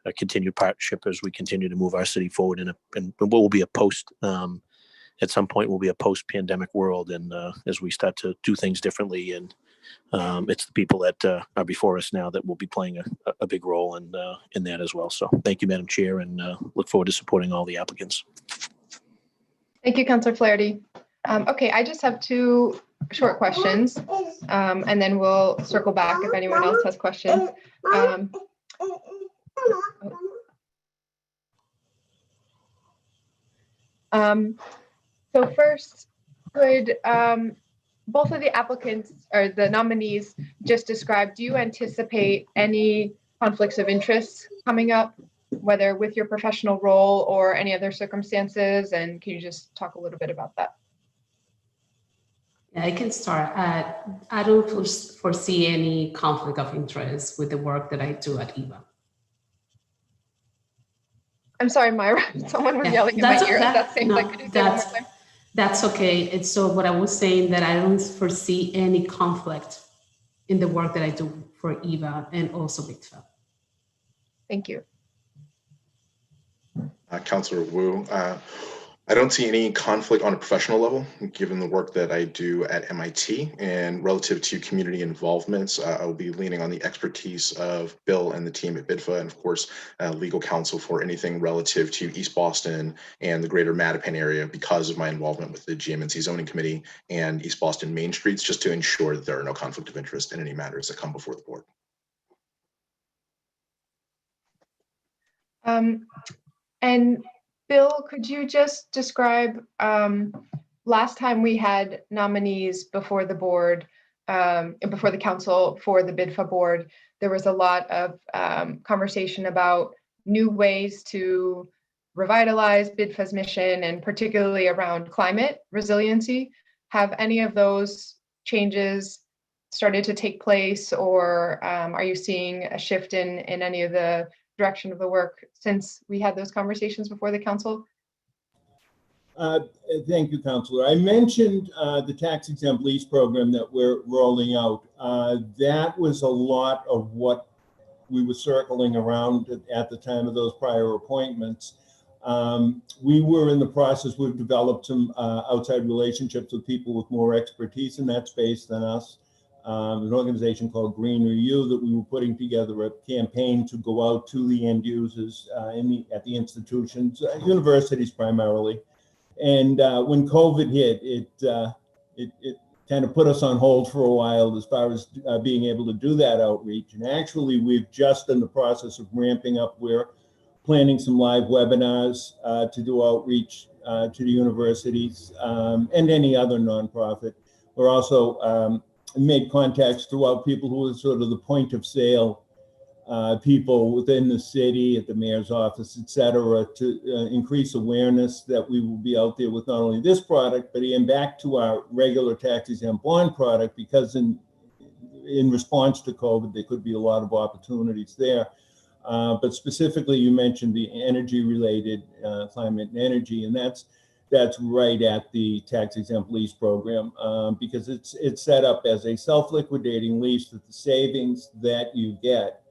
a continued partnership as we continue to move our city forward in what will be a post, at some point will be a post-pandemic world. And as we start to do things differently, and it's the people that are before us now that will be playing a big role in that as well. So thank you, Madam Chair, and look forward to supporting all the applicants. Thank you, Councilor Flaherty. Okay, I just have two short questions, and then we'll circle back if anyone else has questions. So first, could both of the applicants or the nominees just describe, do you anticipate any conflicts of interest coming up, whether with your professional role or any other circumstances? And can you just talk a little bit about that? Yeah, I can start. I don't foresee any conflict of interest with the work that I do at EVA. I'm sorry, Myra. Someone was yelling in my ear at that same time. Could you say one more time? That's okay. It's so what I was saying, that I don't foresee any conflict in the work that I do for EVA and also BIDFA. Thank you. Councillor Wu, I don't see any conflict on a professional level, given the work that I do at MIT. And relative to community involvements, I will be leaning on the expertise of Bill and the team at BIDFA, and of course, legal counsel for anything relative to East Boston and the greater Mattapan area, because of my involvement with the GMNC Zoning Committee and East Boston Main Streets, just to ensure that there are no conflict of interest in any matters that come before the board. And Bill, could you just describe, last time we had nominees before the board, before the council for the BIDFA board, there was a lot of conversation about new ways to revitalize BIDFA's mission, and particularly around climate resiliency. Have any of those changes started to take place, or are you seeing a shift in any of the direction of the work since we had those conversations before the council? Thank you, Councillor. I mentioned the tax exempt lease program that we're rolling out. That was a lot of what we were circling around at the time of those prior appointments. We were in the process, we've developed some outside relationships with people with more expertise in that space than us. An organization called Green Review, that we were putting together a campaign to go out to the end users at the institutions, universities primarily. And when COVID hit, it kind of put us on hold for a while as far as being able to do that outreach. And actually, we've just in the process of ramping up. We're planning some live webinars to do outreach to the universities and any other nonprofit. We're also made contacts throughout people who are sort of the point of sale people within the city, at the mayor's office, et cetera, to increase awareness that we will be out there with not only this product, but again, back to our regular tax exempt bond product, because in response to COVID, there could be a lot of opportunities there. But specifically, you mentioned the energy related climate and energy, and that's right at the tax exempt lease program, because it's set up as a self-liquidating lease that the savings that you get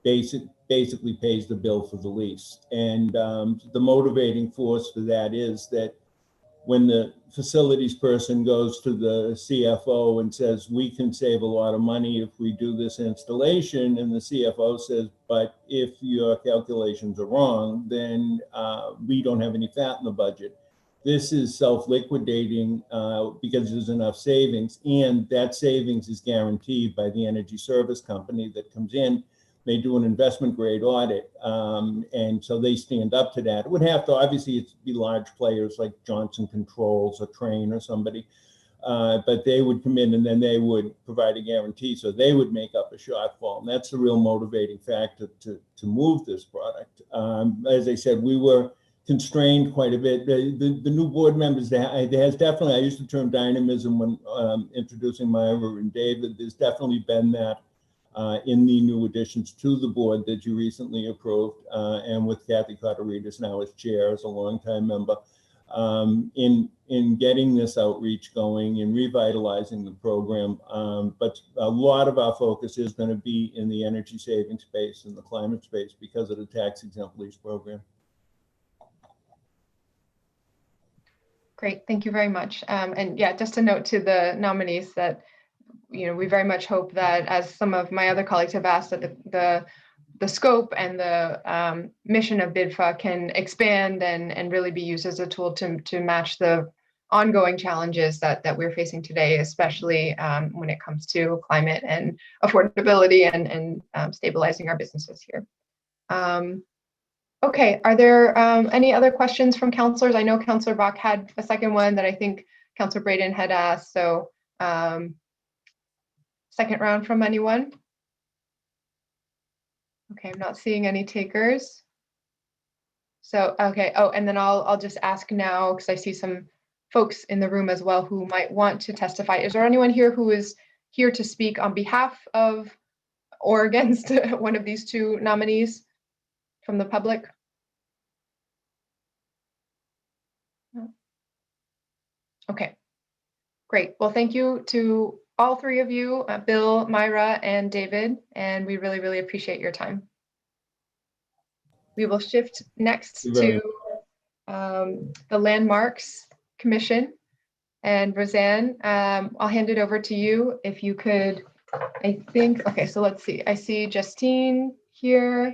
basically pays the bill for the lease. And the motivating force for that is that when the facilities person goes to the CFO and says, we can save a lot of money if we do this installation, and the CFO says, but if your calculations are wrong, then we don't have any fat in the budget. This is self-liquidating because there's enough savings, and that savings is guaranteed by the energy service company that comes in. They do an investment grade audit, and so they stand up to that. It would have to, obviously, it's be large players like Johnson Controls or Train or somebody, but they would come in and then they would provide a guarantee, so they would make up a shortfall. And that's the real motivating factor to move this product. As I said, we were constrained quite a bit. The new board members, there has definitely, I used the term dynamism when introducing Myra and David. There's definitely been that in the new additions to the board that you recently approved, and with Kathy Cotteritas now as chair, as a longtime member, in getting this outreach going and revitalizing the program. But a lot of our focus is going to be in the energy saving space and the climate space because of the tax exempt lease program. Great, thank you very much. And yeah, just a note to the nominees that, you know, we very much hope that, as some of my other colleagues have asked, that the scope and the mission of BIDFA can expand and really be used as a tool to match the ongoing challenges that we're facing today, especially when it comes to climate and affordability and stabilizing our businesses here. Okay, are there any other questions from councilors? I know Councilor Bach had a second one that I think Councilor Braden had asked, so second round from anyone? Okay, I'm not seeing any takers. So, okay, oh, and then I'll just ask now, because I see some folks in the room as well who might want to testify. Is there anyone here who is here to speak on behalf of or against one of these two nominees from the public? No. Okay, great. Well, thank you to all three of you, Bill, Myra, and David, and we really, really appreciate your time. We will shift next to the Landmarks Commission. And Roseanne, I'll hand it over to you if you could, I think, okay, so let's see. I see Justine here.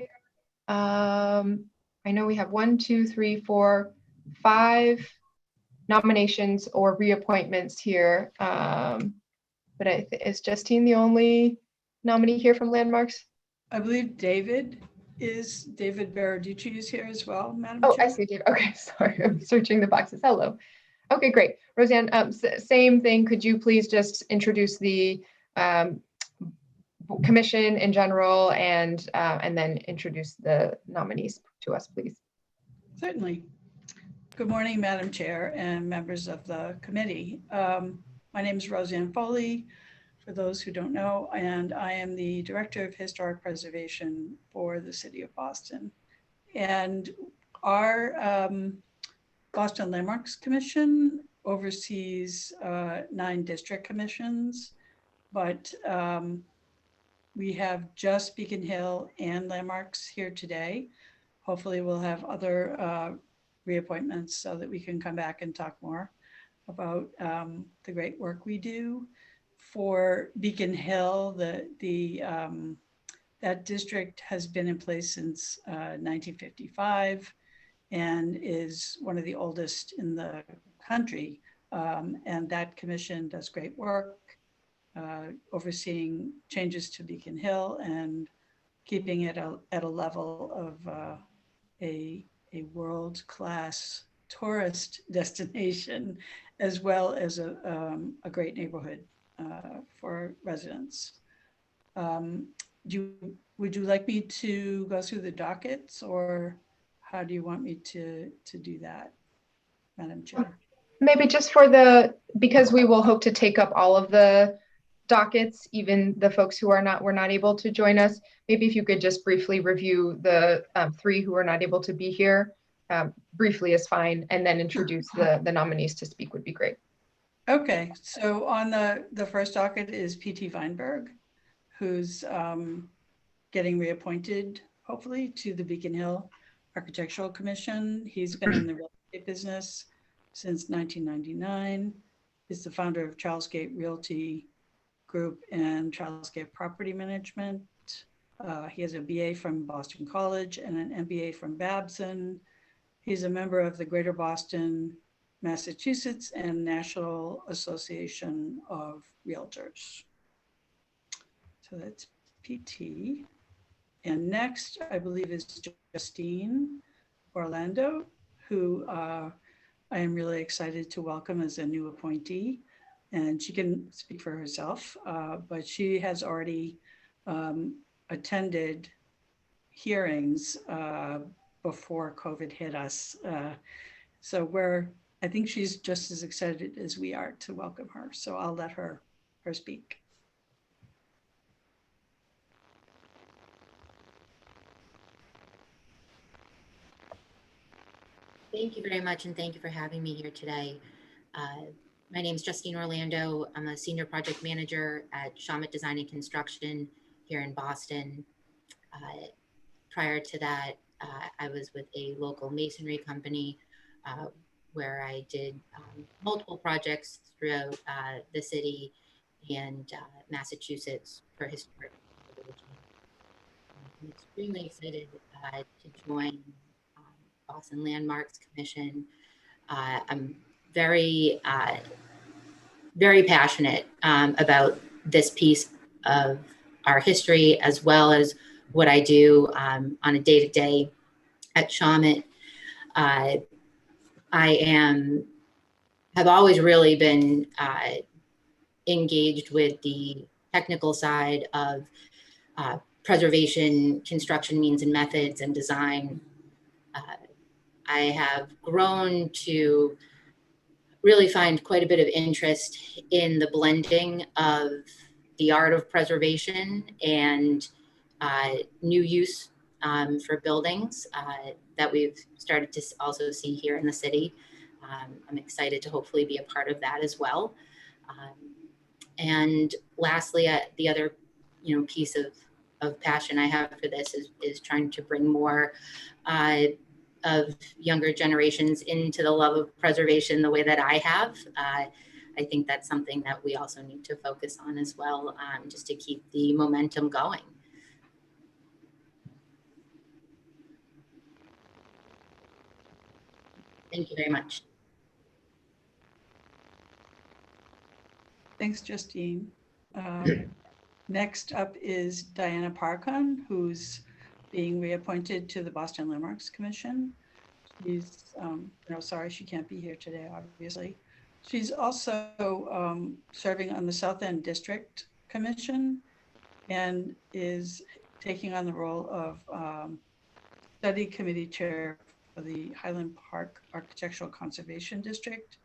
I know we have 1, 2, 3, 4, 5 nominations or reappointments here. But is Justine the only nominee here from Landmarks? I believe David Berardici is here as well, Madam Oh, Chair. I see David. Okay, sorry, I'm searching the boxes. Hello. Okay, great. Roseanne, same thing. Could you please just introduce the commission in general and then introduce the nominees to us, please? Certainly. Good morning, Madam Chair and members of the committee. My name is Roseanne Foley, for those who don't know, and I am the Director of Historic Preservation for the City of Boston. And our Boston Landmarks Commission oversees 9 district commissions, but we have just Beacon Hill and Landmarks here today. Hopefully we'll have other reappointments so that we can come back and talk more about the great work we do. For Beacon Hill, that district has been in place since 1955 and is one of the oldest in the country. And that commission does great work, overseeing changes to Beacon Hill and keeping it at a level of a world-class tourist destination, as well as a great neighborhood for residents. Would you like me to go through the dockets, or how do you want me to do that, Madam Chair? Maybe just for because we will hope to take up all of the dockets, even the folks who were not able to join us. Maybe if you could just briefly review the 3 who are not able to be here, briefly is fine, and then introduce the nominees to speak would be great. Okay, so on the first docket is P.T. Weinberg, who's getting reappointed, hopefully, to the Beacon Hill Architectural Commission. He's been in the real estate business since 1999. He's the founder of Charles Gate Realty Group and Charles Gate Property Management. He has a BA from Boston College and an MBA from Babson. He's a member of the Greater Boston, Massachusetts, and National Association of Realtors. So that's PT. And next, I believe, is Justine Orlando, who I am really excited to welcome as a new appointee. And she can speak for herself, but she has already attended hearings before COVID hit us. So I think she's just as excited as we are to welcome her. So I'll let her speak. Thank you very much, and thank you for having me here today. My name is Justine Orlando. I'm a senior project manager at Shawmut Design and Construction here in Boston. Prior to that, I was with a local masonry company where I did multiple projects throughout the city and Massachusetts for historic preservation. I'm extremely excited to join Boston Landmarks Commission. I'm very, very passionate about this piece of our history, as well as what I do on a day-to-day at Shawmut. I have always really been engaged with the technical side of preservation, construction means and methods, and design. I have grown to really find quite a bit of interest in the blending of the art of preservation and new use for buildings that we've started to also see here in the city. I'm excited to hopefully be a part of that as well. And lastly, the other piece of passion I have for this is trying to bring more of younger generations into the love of preservation the way that I have. I think that's something that we also need to focus on as well, just to keep the momentum going. Thank you very much. Thanks, Justine. Next up is Diana Parkon, who's being reappointed to the Boston Landmarks Commission. She's, sorry she can't be here today, obviously. She's also serving on the South End District Commission and is taking on the role of study committee chair for the Highland Park Architectural Conservation District.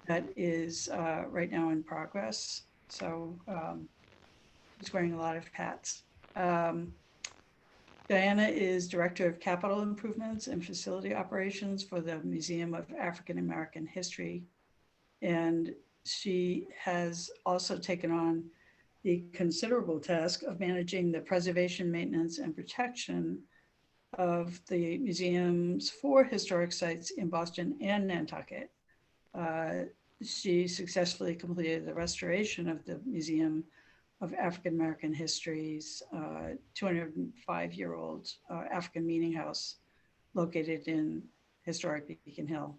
That is right now in progress. So he's wearing a lot of hats. Diana is Director of Capital Improvements and Facility Operations for the Museum of African American History. And she has also taken on the considerable task of managing the preservation, maintenance, and protection of the museum's 4 historic sites in Boston and Nantucket. She successfully completed the restoration of the Museum of African American History's 205-year-old African Meeting House located in historic Beacon Hill.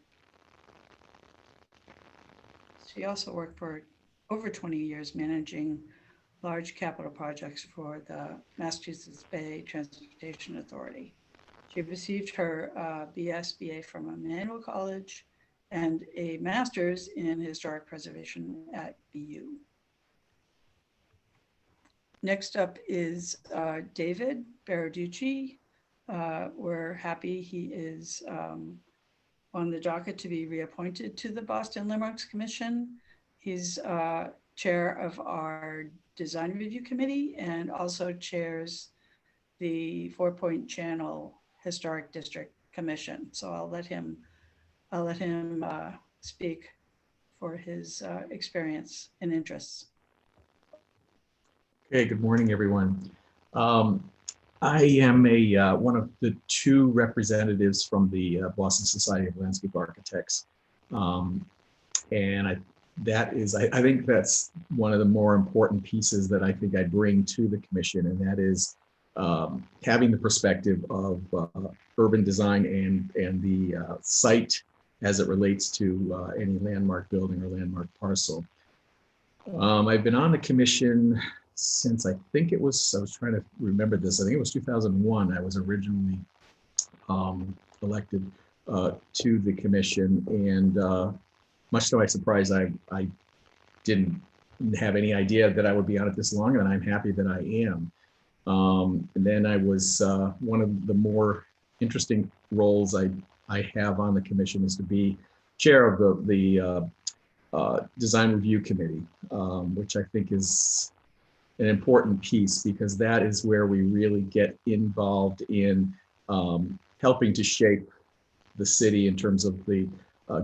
She also worked for over 20 years managing large capital projects for the Massachusetts Bay Transportation Authority. She received her BS/BA from Emmanuel College and a master's in historic preservation at BU. Next up is David Baraducci. We're happy he is on the docket to be reappointed to the Boston Landmarks Commission. He's chair of our Design Review Committee and also chairs the 4 Point Channel Historic District Commission. So I'll let him speak for his experience and interests. Okay, good morning, everyone. I am one of the 2 representatives from the Boston Society of Landscape Architects. And I think that's one of the more important pieces that I think I bring to the commission, and that is having the perspective of urban design and the site as it relates to any landmark building or landmark parcel. I've been on the commission since I was trying to remember this, I think it was 2001. I was originally elected to the commission, and much to my surprise, I didn't have any idea that I would be on it this long, and I'm happy that I am. And then I was one of the more interesting roles I have on the commission is to be chair of the Design Review Committee, which I think is an important piece, because that is where we really get involved in helping to shape the city in terms of the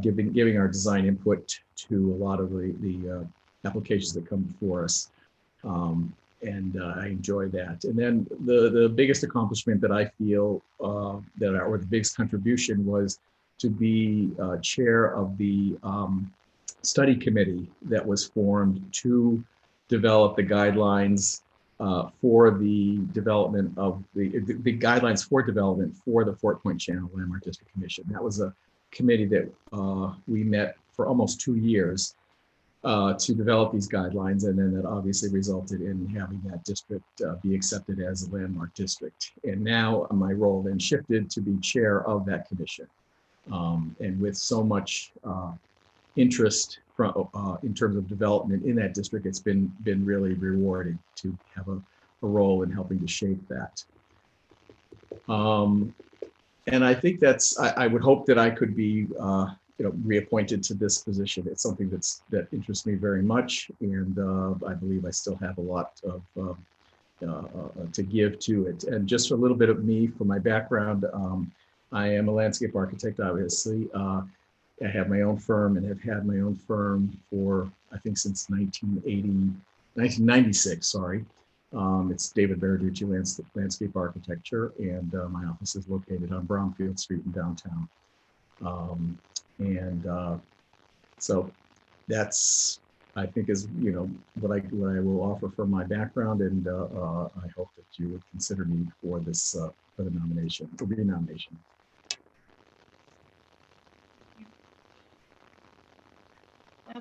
giving our design input to a lot of the applications that come before us. And I enjoy that. And then the biggest accomplishment that I feel or the biggest contribution was to be chair of the study committee that was formed to develop the guidelines for the development of the guidelines for development for the 4 Point Channel Landmark District Commission. That was a committee that we met for almost 2 years to develop these guidelines, and then that obviously resulted in having that district be accepted as a landmark district. And now my role then shifted to be chair of that commission. And with so much interest in terms of development in that district, it's been really rewarding to have role in helping to shape that. And I think I would hope that I could be reappointed to this position. It's something that interests me very much, and I believe I still have a lot of to give to it. And just a little bit of me for my background, I am a landscape architect, obviously. I have my own firm and have had my own firm for, I think, since 1996, sorry. It's David Verducci Landscape Architecture, and my office is located on Brownfield Street in downtown. So that's, I think, is what I will offer from my background, and I hope that you would consider me for this for the nomination, for renomination.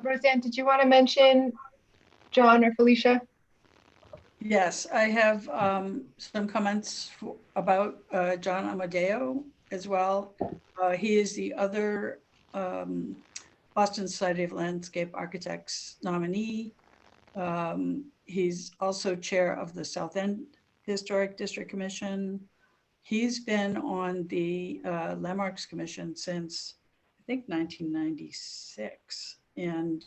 Roseanne, did you want to mention John or Felicia? Yes, I have some comments about John Amadeo as well. He is the other Boston Society of Landscape Architects nominee. He's also chair of the South End Historic District Commission. He's been on the Landmarks Commission since, I think, 1996, and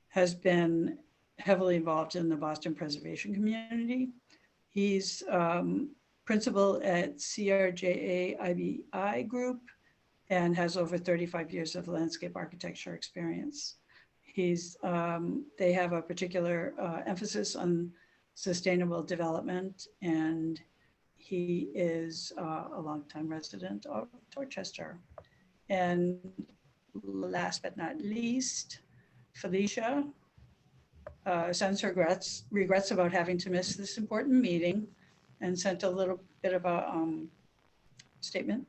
has been heavily involved in the Boston preservation community. He's principal at CRJA IBI Group and has over 35 years of landscape architecture experience. They have a particular emphasis on sustainable development, and he is a longtime resident of Dorchester. And last but not least, Felicia sends her regrets about having to miss this important meeting, and sent a little bit of a statement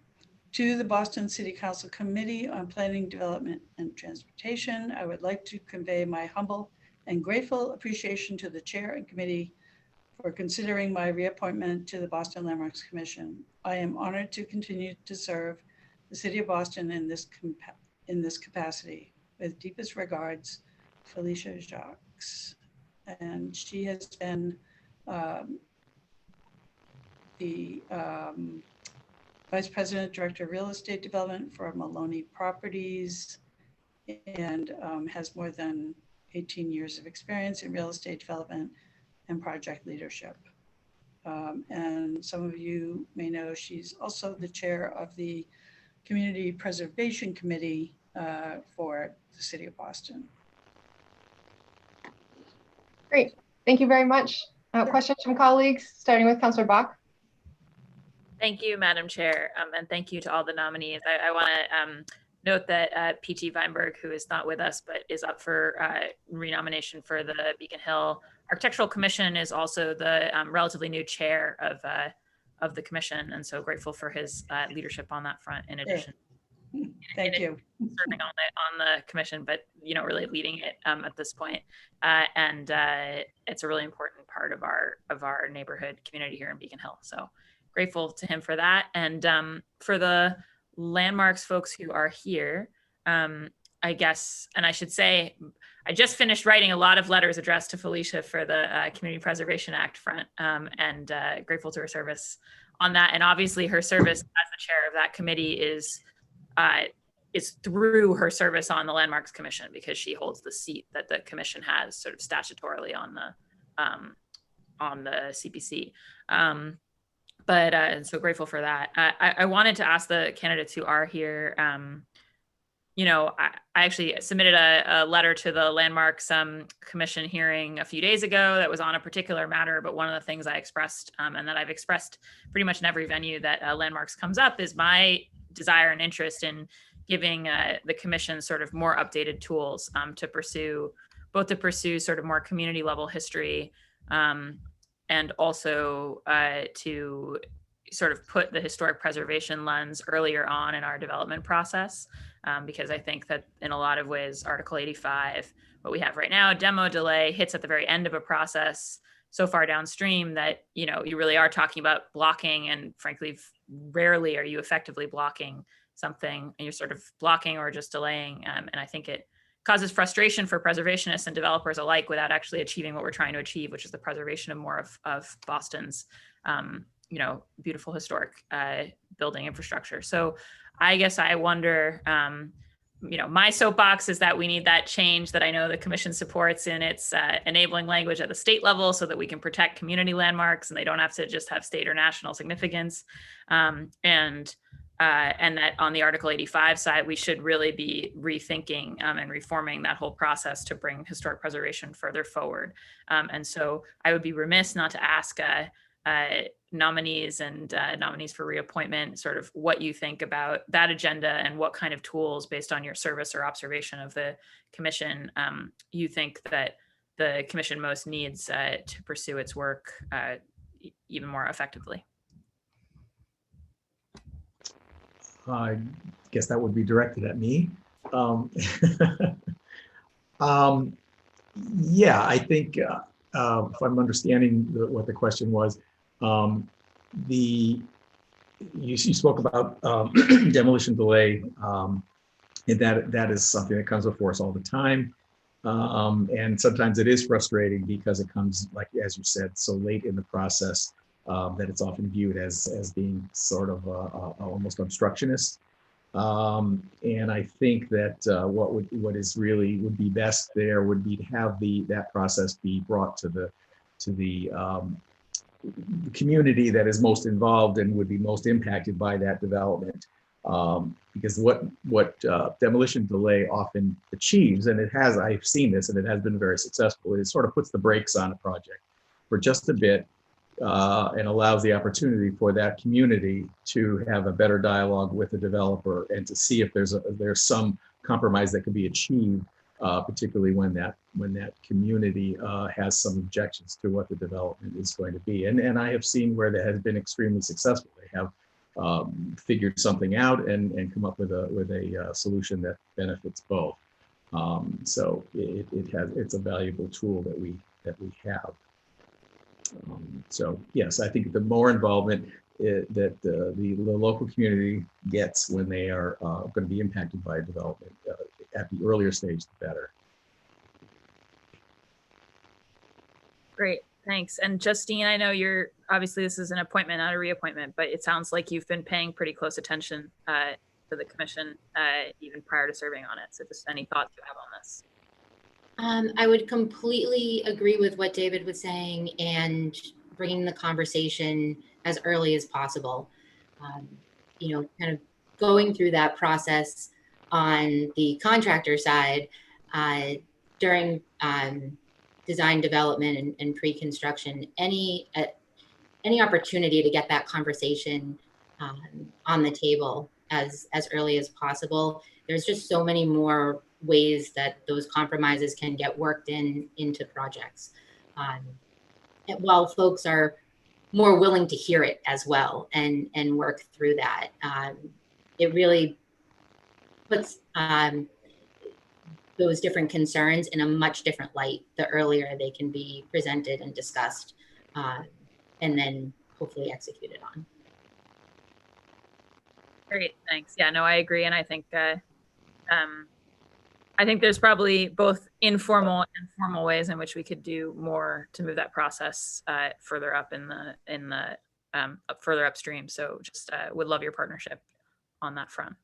to the Boston City Council Committee on Planning, Development, and Transportation. I would like to convey my humble and grateful appreciation to the chair and committee for considering my reappointment to the Boston Landmarks Commission. I am honored to continue to serve the city of Boston in this capacity. With deepest regards, Felicia Jacques. And she has been the Vice President, Director of Real Estate Development for Maloney Properties, and has more than 18 years of experience in real estate development and project leadership. And some of you may know she's also the chair of the Community Preservation Committee for the City of Boston. Great, thank you very much. Questions from colleagues, starting with Councillor Bach. Thank you, Madam Chair, and thank you to all the nominees. I want to note that P.T. Weinberg, who is not with us but is up for renomination for the Beacon Hill Architectural Commission, is also the relatively new chair of the commission, and so grateful for his leadership on that front. In addition, thank you. Serving on the commission, but really leading it at this point. And it's a really important part of our neighborhood community here in Beacon Hill. So grateful to him for that. And for the Landmarks folks who are here, I guess, and I should say, I just finished writing a lot of letters addressed to Felicia for the Community Preservation Act front, and grateful to her service on that. And obviously her service as the chair of that committee is through her service on the Landmarks Commission, because she holds the seat that the commission has sort of statutorily on the CPC. But so grateful for that. I wanted to ask the candidates who are here, I actually submitted a letter to the Landmarks Commission hearing a few days ago that was on a particular matter, but one of the things I expressed, and that I've expressed pretty much in every venue that Landmarks comes up, is my desire and interest in giving the commission sort of more updated tools to pursue sort of more community level history, and also to sort of put the historic preservation lens earlier on in our development process, because I think that in a lot of ways, Article 85, what we have right now, a demo delay, hits at the very end of a process so far downstream that, you really are talking about blocking, and frankly, rarely are you effectively blocking something, and you're sort of blocking or just delaying. And I think it causes frustration for preservationists and developers alike without actually achieving what we're trying to achieve, which is the preservation of more of Boston's, beautiful historic building infrastructure. So I guess I wonder, my soapbox is that we need that change that I know the commission supports in its enabling language at the state level so that we can protect community landmarks and they don't have to just have state or national significance. And that on the Article 85 side, we should really be rethinking and reforming that whole process to bring historic preservation further forward. And so I would be remiss not to ask nominees and nominees for reappointment sort of what you think about that agenda and what kind of tools based on your service or observation of the commission you think that the commission most needs to pursue its work even more effectively. I guess that would be directed at me. Yeah, I think if I'm understanding what the question was, you spoke about demolition delay, and that is something that comes before us all the time. And sometimes it is frustrating because it comes, like as you said, so late in the process. That it's often viewed as being sort of almost obstructionist, and I think that what would be best there would be to have that process be brought to the community that is most involved and would be most impacted by that development, because what demolition delay often achieves, and I've seen this and it has been very successful, it sort of puts the brakes on a project for just a bit. And allows the opportunity for that community to have a better dialogue with the developer and to see if there's some compromise that can be achieved, particularly when that community has some objections to what the development is going to be. And I have seen where that has been extremely successful. They have figured something out and come up with a solution that benefits both. So it's a valuable tool that we have. So yes, I think the more involvement that the local community gets when they are going to be impacted by development at the earlier stage, the better. Great, thanks. And Justine, I know obviously this is an appointment, not a reappointment, but it sounds like you've been paying pretty close attention to the commission even prior to serving on it. So just any thoughts you have on this? I would completely agree with what David was saying and bringing the conversation as early as possible. Kind of going through that process on the contractor side during design development and pre-construction, any opportunity to get that conversation on the table as early as possible. There's just so many more ways that those compromises can get worked into projects. While folks are more willing to hear it as well and work through that, it really puts those different concerns in a much different light the earlier they can be presented and discussed, and then hopefully executed on. Great, thanks. Yeah, no, I agree. And I think there's probably both informal and formal ways in which we could do more to move that process further up further upstream. So just would love your partnership on that front.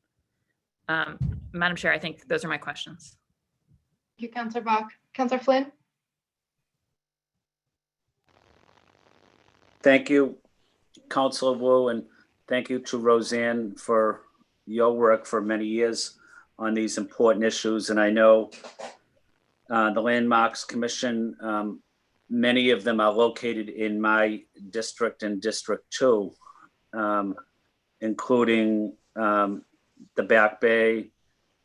Madam Chair, I think those are my questions. Thank you, Councillor Bach. Councillor Flynn? Thank you, Councillor Wu, and thank you to Roseanne for your work for many years on these important issues. And I know the Landmarks Commission, many of them are located in my district and District 2, including the Back Bay,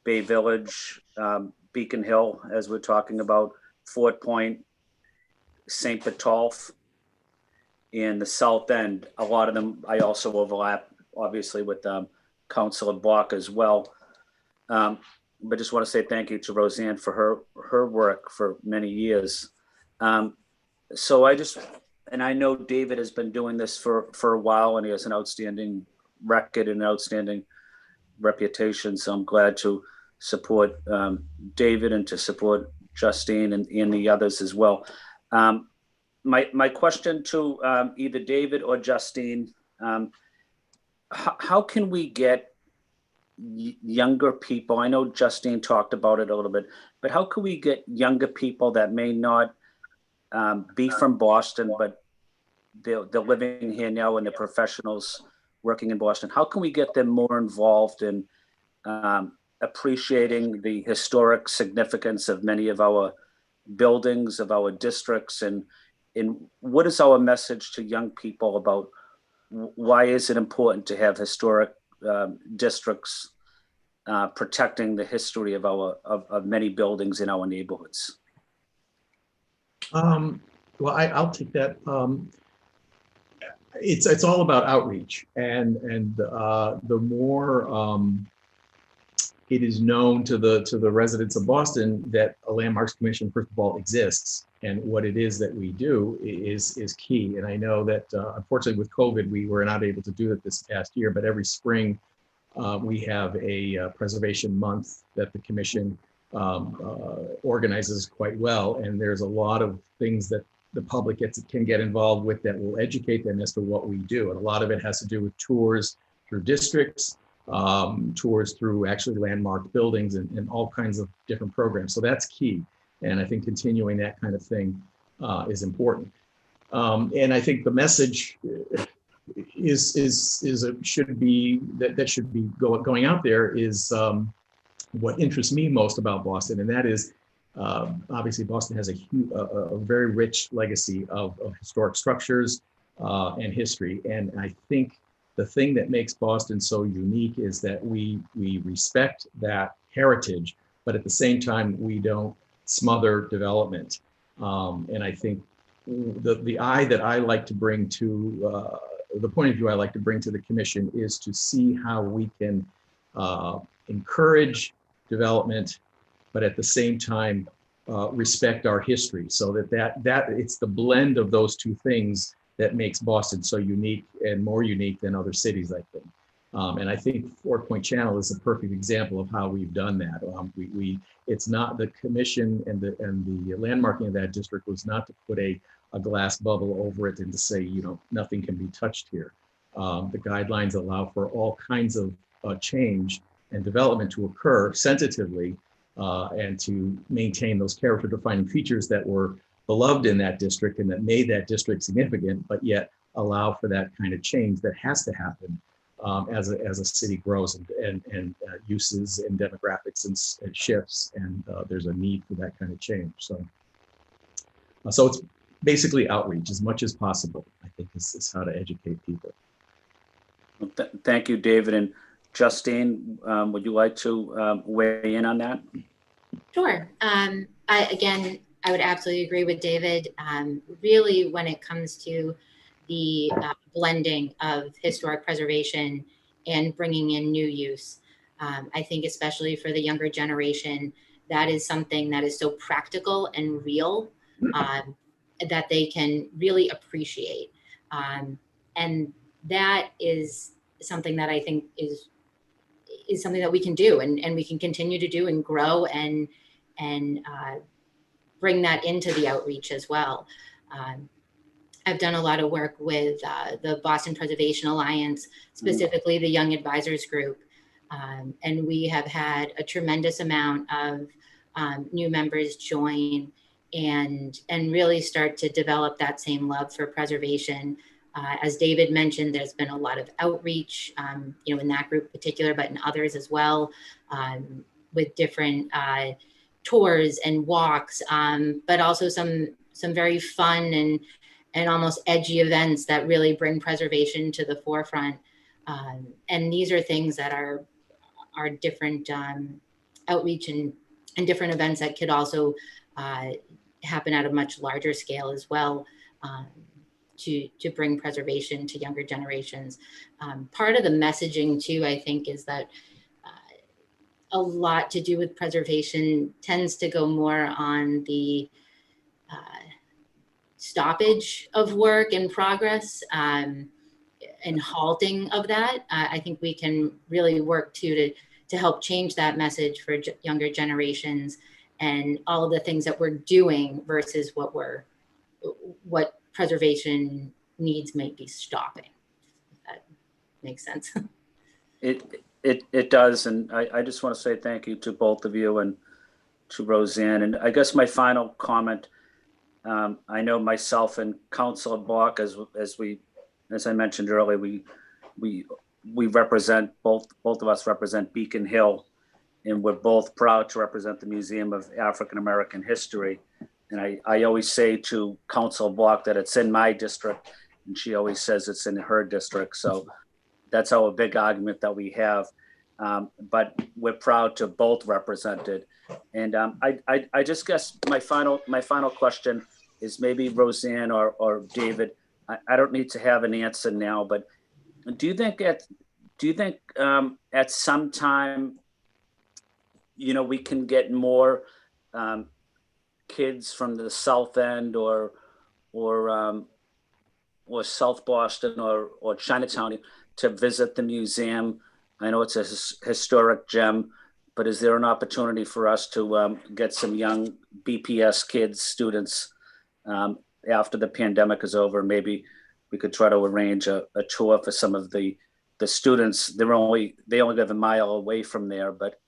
Bay Village, Beacon Hill, as we're talking about, Fort Point, St. Botolph, and the South End. A lot of them I also overlap, obviously, with Councillor Block as well. But just want to say thank you to Roseanne for her work for many years. So I know David has been doing this for a while, and he has an outstanding record and an outstanding reputation. So I'm glad to support David and to support Justine and the others as well. My question to either David or Justine, how can we get younger people? I know Justine talked about it a little bit, but how can we get younger people that may not be from Boston, but they're living here now and they're professionals working in Boston? How can we get them more involved in appreciating the historic significance of many of our buildings, of our districts, and what is our message to young people about why is it important to have historic districts protecting the history of of many buildings in our neighborhoods? Well, I'll take that. It's all about outreach, and the more it is known to the residents of Boston that a Landmarks Commission, first of all, exists, and what it is that we do is key. And I know that unfortunately with COVID, we were not able to do it this past year, but every spring we have a preservation month that the commission organizes quite well. And there's a lot of things that the public can get involved with that will educate them as to what we do. And a lot of it has to do with tours through districts, tours through actually landmark buildings and all kinds of different programs. So that's key. And I think continuing that kind of thing is important. And I think the message should be going out there is what interests me most about Boston, and that is obviously Boston has a very rich legacy of historic structures and history. And I think the thing that makes Boston so unique is that we respect that heritage, but at the same time, we don't smother development. And I think the eye that I like to bring to, the point of view I like to bring to the commission is to see how we can encourage development, but at the same time, respect our history, so that it's the blend of those two things that makes Boston so unique and more unique than other cities, I think. And I think Fort Point Channel is a perfect example of how we've done that. It's not the commission and the landmarking of that district was not to put a glass bubble over it and to say, nothing can be touched here. The guidelines allow for all kinds of change and development to occur sensitively and to maintain those character defining features that were beloved in that district and that made that district significant, but yet allow for that kind of change that has to happen as a city grows and uses and demographics and shifts, and there's a need for that kind of change. So it's basically outreach as much as possible, I think, is how to educate people. Well, thank you, David. And Justine, would you like to weigh in on that? Sure. I would absolutely agree with David. Really, when it comes to the blending of historic preservation and bringing in new use, I think especially for the younger generation, that is something that is so practical and real that they can really appreciate. And that is something that I think is something that we can do and we can continue to do and grow and bring that into the outreach as well. I've done a lot of work with the Boston Preservation Alliance, specifically the Young Advisors Group. And we have had a tremendous amount of new members join and really start to develop that same love for preservation. As David mentioned, there's been a lot of outreach, in that group in particular, but in others as well, with different tours and walks, but also some very fun and almost edgy events that really bring preservation to the forefront. And these are things that are different outreach and different events that could also happen at a much larger scale as well, to bring preservation to younger generations. Part of the messaging too, I think, is that a lot to do with preservation tends to go more on the stoppage of work and progress and halting of that. I think we can really work to to help change that message for younger generations and all of the things that we're doing versus what preservation needs might be stopping. If that makes sense. It does, and I just want to say thank you to both of you and to Roseanne. And I guess my final comment, I know myself and Councilor Block, as I mentioned earlier, we represent both of us represent Beacon Hill, and we're both proud to represent the Museum of African American History. And I always say to Councilor Block that it's in my district, and she always says it's in her district. So that's our big argument that we have. But we're proud to both represent it. And I just guess my final question is maybe Roseanne or David. I don't need to have an answer now, but do you think at some time, we can get more kids from the South End or South Boston or Chinatown to visit the museum? I know it's a historic gem, but is there an opportunity for us to get some young BPS kids, students, after the pandemic is over? Maybe we could try to arrange a tour for some of the students. They only live a mile away from there, but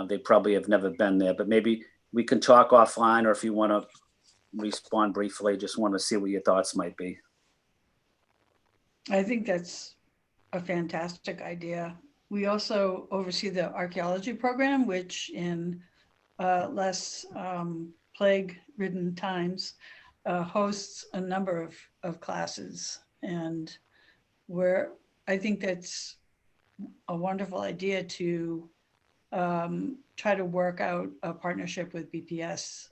they probably have never been there. But maybe we can talk offline, or if you want to respond briefly, just want to see what your thoughts might be. I think that's a fantastic idea. We also oversee the archaeology program, which in less plague-ridden times hosts a number of classes. And I think that's a wonderful idea to try to work out a partnership with BPS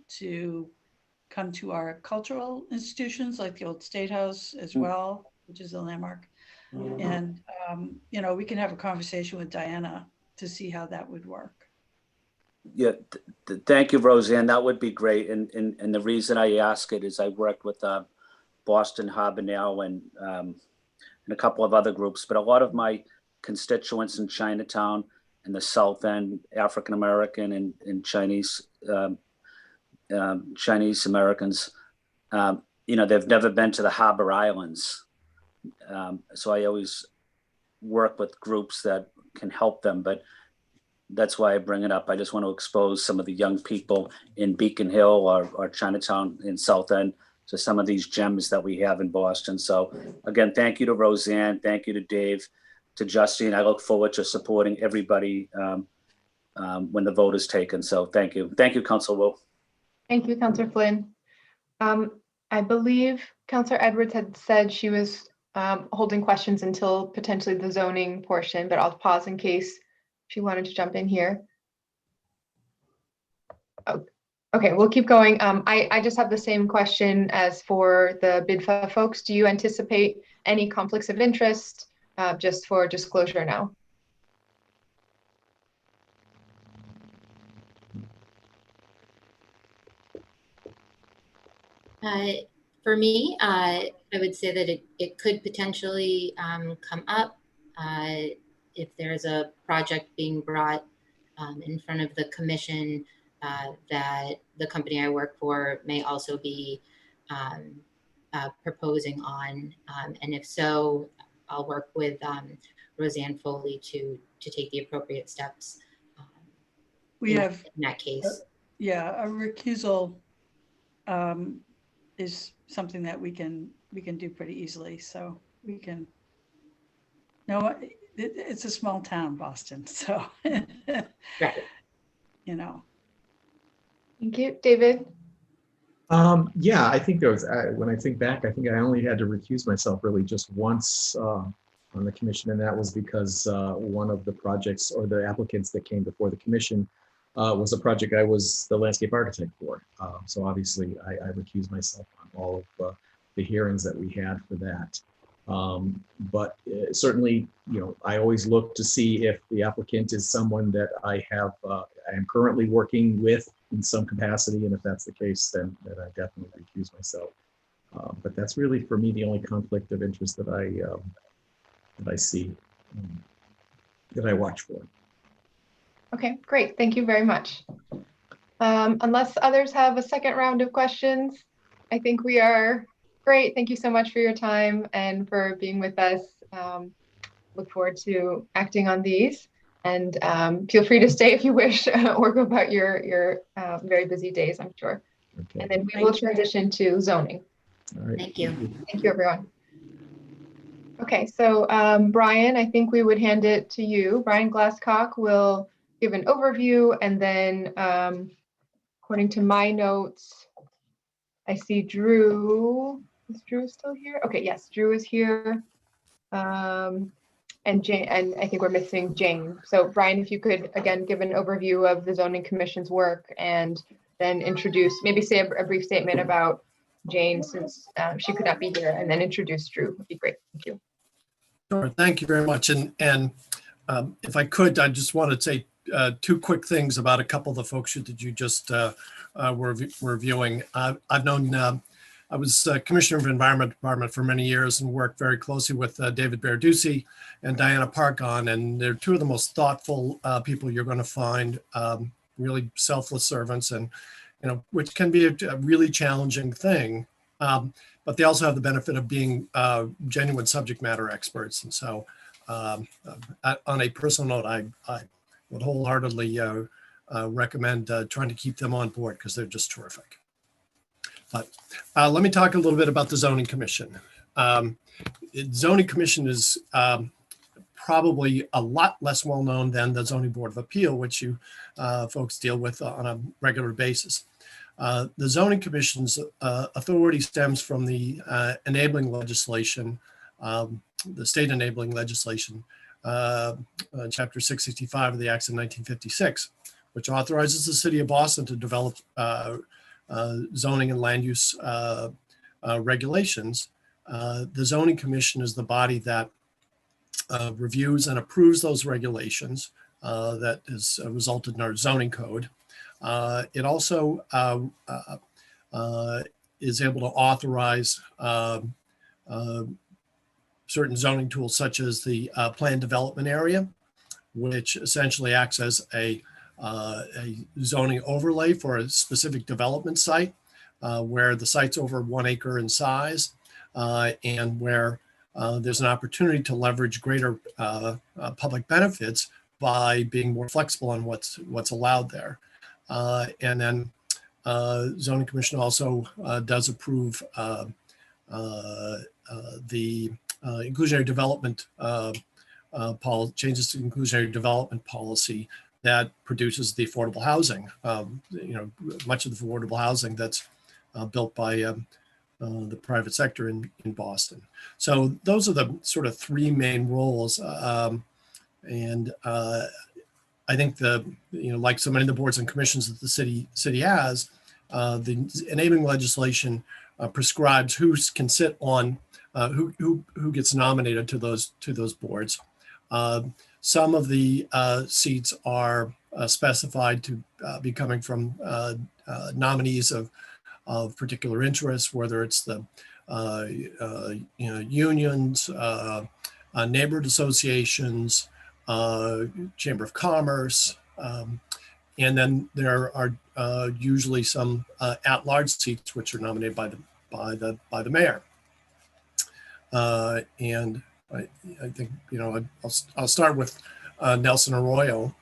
to come to our cultural institutions like the Old State House as well, which is a landmark. And, we can have a conversation with Diana to see how that would work. Yeah, thank you, Roseanne. That would be great. And the reason I ask it is I worked with Boston Harbor now and a couple of other groups, but a lot of my constituents in Chinatown and the South End, African American and Chinese Americans, they've never been to the Harbor Islands. So I always work with groups that can help them, but that's why I bring it up. I just want to expose some of the young people in Beacon Hill or Chinatown in South End to some of these gems that we have in Boston. So again, thank you to Roseanne. Thank you to Dave, to Justine. I look forward to supporting everybody when the vote is taken. So thank you. Thank you, Councilor Wu. Thank you, Councilor Flynn. I believe Councilor Edwards had said she was holding questions until potentially the zoning portion, but I'll pause in case she wanted to jump in here. Oh, okay, we'll keep going. I just have the same question as for the BIDFA folks. Do you anticipate any conflicts of interest, just for disclosure now? For me, I would say that it could potentially come up if there's a project being brought in front of the commission that the company I work for may also be proposing on. And if so, I'll work with Roseanne Foley to take the appropriate steps We have in that case. A recusal is something that we can do pretty easily. So we can. No, it's a small town, Boston. So right. Thank you, David. Yeah, I think there was, when I think back, I think I only had to recuse myself really just once on the commission, and that was because one of the projects or the applicants that came before the commission was a project I was the landscape architect for. So obviously I recused myself on all of the hearings that we had for that. But certainly, I always look to see if the applicant is someone that I am currently working with in some capacity, and if that's the case, then I definitely recuse myself. But that's really for me the only conflict of interest that I see. that I watch for. Okay, great. Thank you very much. Unless others have a second round of questions, I think we are great. Thank you so much for your time and for being with us. Look forward to acting on these, and feel free to stay if you wish or go about your very busy days, I'm sure. Okay. And then we will transition to zoning. All right. Thank you. Thank you, everyone. Okay, so Brian, I think we would hand it to you. Brian Glasscock will give an overview, and then according to my notes, I see Drew. Is Drew still here? Okay, yes, Drew is here. And Jane, and I think we're missing Jane. So Brian, if you could again give an overview of the zoning commission's work, and then introduce, maybe say a brief statement about Jane, since she could not be here, and then introduce Drew would be great. Thank you. Sure, thank you very much. And if I could, I just want to say two quick things about a couple of the folks that you just were reviewing. I've known, I was Commissioner of Environment Department for many years and worked very closely with David Berducci and Diana Parkon, and they're two of the most thoughtful people you're going to find, really selfless servants, and which can be a really challenging thing. But they also have the benefit of being genuine subject matter experts. And so on a personal note, I would wholeheartedly recommend trying to keep them on board because they're just terrific. But let me talk a little bit about the Zoning Commission. Zoning Commission is probably a lot less well-known than the Zoning Board of Appeal, which you folks deal with on a regular basis. The Zoning Commission's authority stems from the enabling legislation, the state enabling legislation, Chapter 665 of the Acts of 1956, which authorizes the city of Boston to develop zoning and land use regulations. The Zoning Commission is the body that reviews and approves those regulations that has resulted in our zoning code. It also is able to authorize certain zoning tools, such as the planned development area, which essentially acts as a zoning overlay for a specific development site where the site's over 1 acre in size and where there's an opportunity to leverage greater public benefits by being more flexible on what's allowed there. And then Zoning Commission also does approve the inclusionary development changes to inclusionary development policy that produces the affordable housing. Much of the affordable housing that's built by the private sector in Boston. So those are the sort of three main roles. And I think like so many of the boards and commissions that the city has, the enabling legislation prescribes who can sit on, who gets nominated to those boards. Some of the seats are specified to be coming from nominees of particular interests, whether it's the unions, neighborhood associations, Chamber of Commerce, and then there are usually some at-large seats which are nominated by the mayor. And I think I'll start with Nelson Arroyo.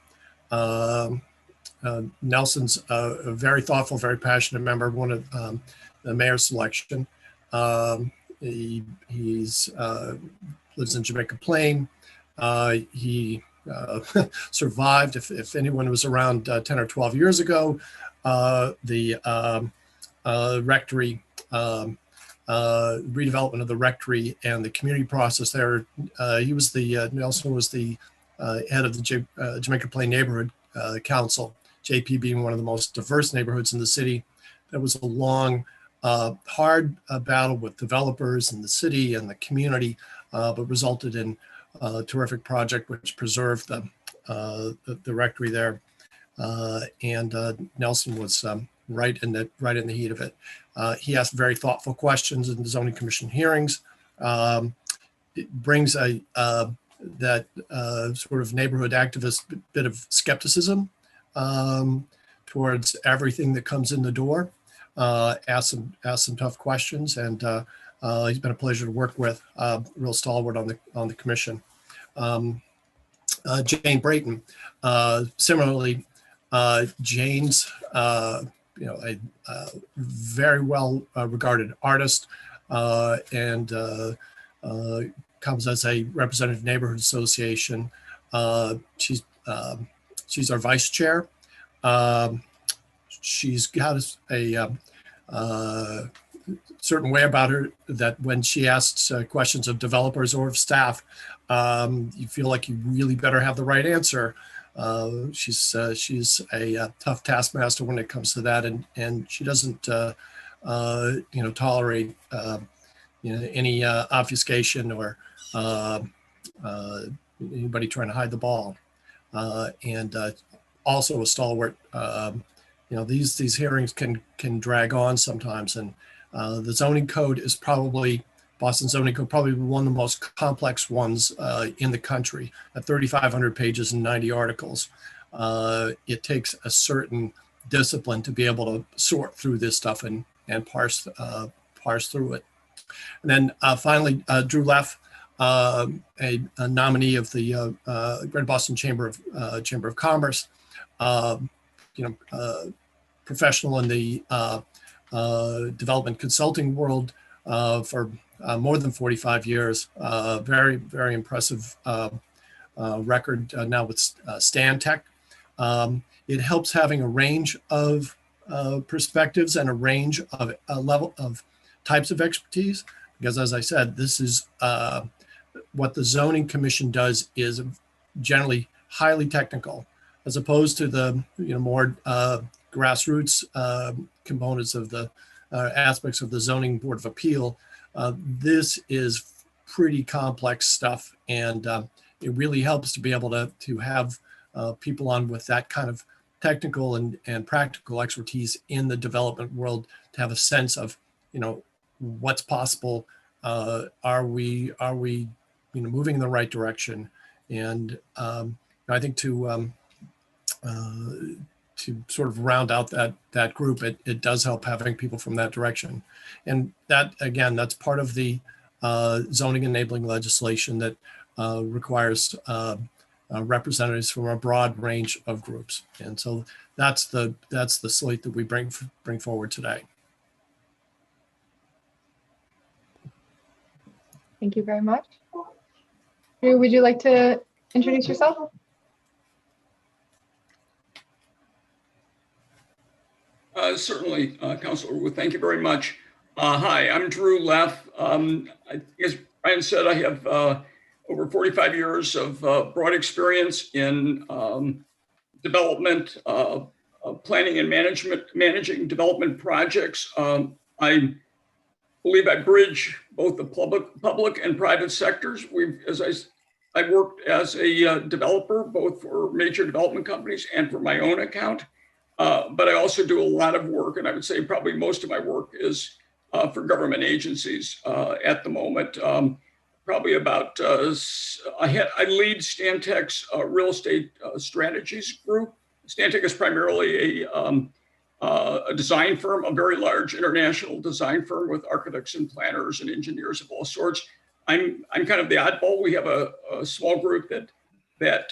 Nelson's a very thoughtful, very passionate member, one of the mayor's selection. He's lives in Jamaica Plain. He survived, if anyone was around 10 or 12 years ago, the rectory, redevelopment of the rectory and the community process there. Nelson was the head of the Jamaica Plain Neighborhood Council, JP being one of the most diverse neighborhoods in the city. There was a long, hard battle with developers in the city and the community, but resulted in a terrific project which preserved the rectory there. And Nelson was right in the heat of it. He asked very thoughtful questions in the Zoning Commission hearings. It brings a sort of neighborhood activist bit of skepticism towards everything that comes in the door. Ask some tough questions, and he's been a pleasure to work with. Real stalwart on the commission. Jane Brayton, similarly, Jane's a very well regarded artist, and comes as a representative neighborhood association. She's our vice chair. She's got a certain way about her that when she asks questions of developers or of staff, you feel like you really better have the right answer. She's a tough taskmaster when it comes to that, and she doesn't tolerate any obfuscation or anybody trying to hide the ball. And also a stalwart. These hearings can drag on sometimes, and the zoning code is probably, Boston zoning code, probably one of the most complex ones in the country, at 3,500 pages and 90 articles. It takes a certain discipline to be able to sort through this stuff and parse through it. And then finally, Drew Leff, a nominee of the Greater Boston Chamber of Commerce, professional in the development consulting world for more than 45 years. Very, very impressive record now with Stantec. It helps having a range of perspectives and a range of level of types of expertise, because as I said, this is what the zoning commission does is generally highly technical, as opposed to the more grassroots components of the aspects of the zoning board of appeal. This is pretty complex stuff, and it really helps to be able to have people on with that kind of technical and practical expertise in the development world, to have a sense of what's possible. Are we moving in the right direction? And I think to sort of round out that group, it does help having people from that direction. And that, again, that's part of the zoning enabling legislation that requires representatives from a broad range of groups. And so that's the slate that we bring forward today. Thank you very much. Drew, would you like to introduce yourself? Certainly, Councilor Wu, thank you very much. Hi, I'm Drew Leff. As Brian said, I have over 45 years of broad experience in development, planning and managing development projects. I believe I bridge both the public and private sectors. I worked as a developer, both for major development companies and for my own account. But I also do a lot of work, and I would say probably most of my work is for government agencies at the moment. Probably about, I lead Stantec's real estate strategies group. Stantec is primarily a design firm, a very large international design firm with architects and planners and engineers of all sorts. I'm kind of the oddball. We have a small group that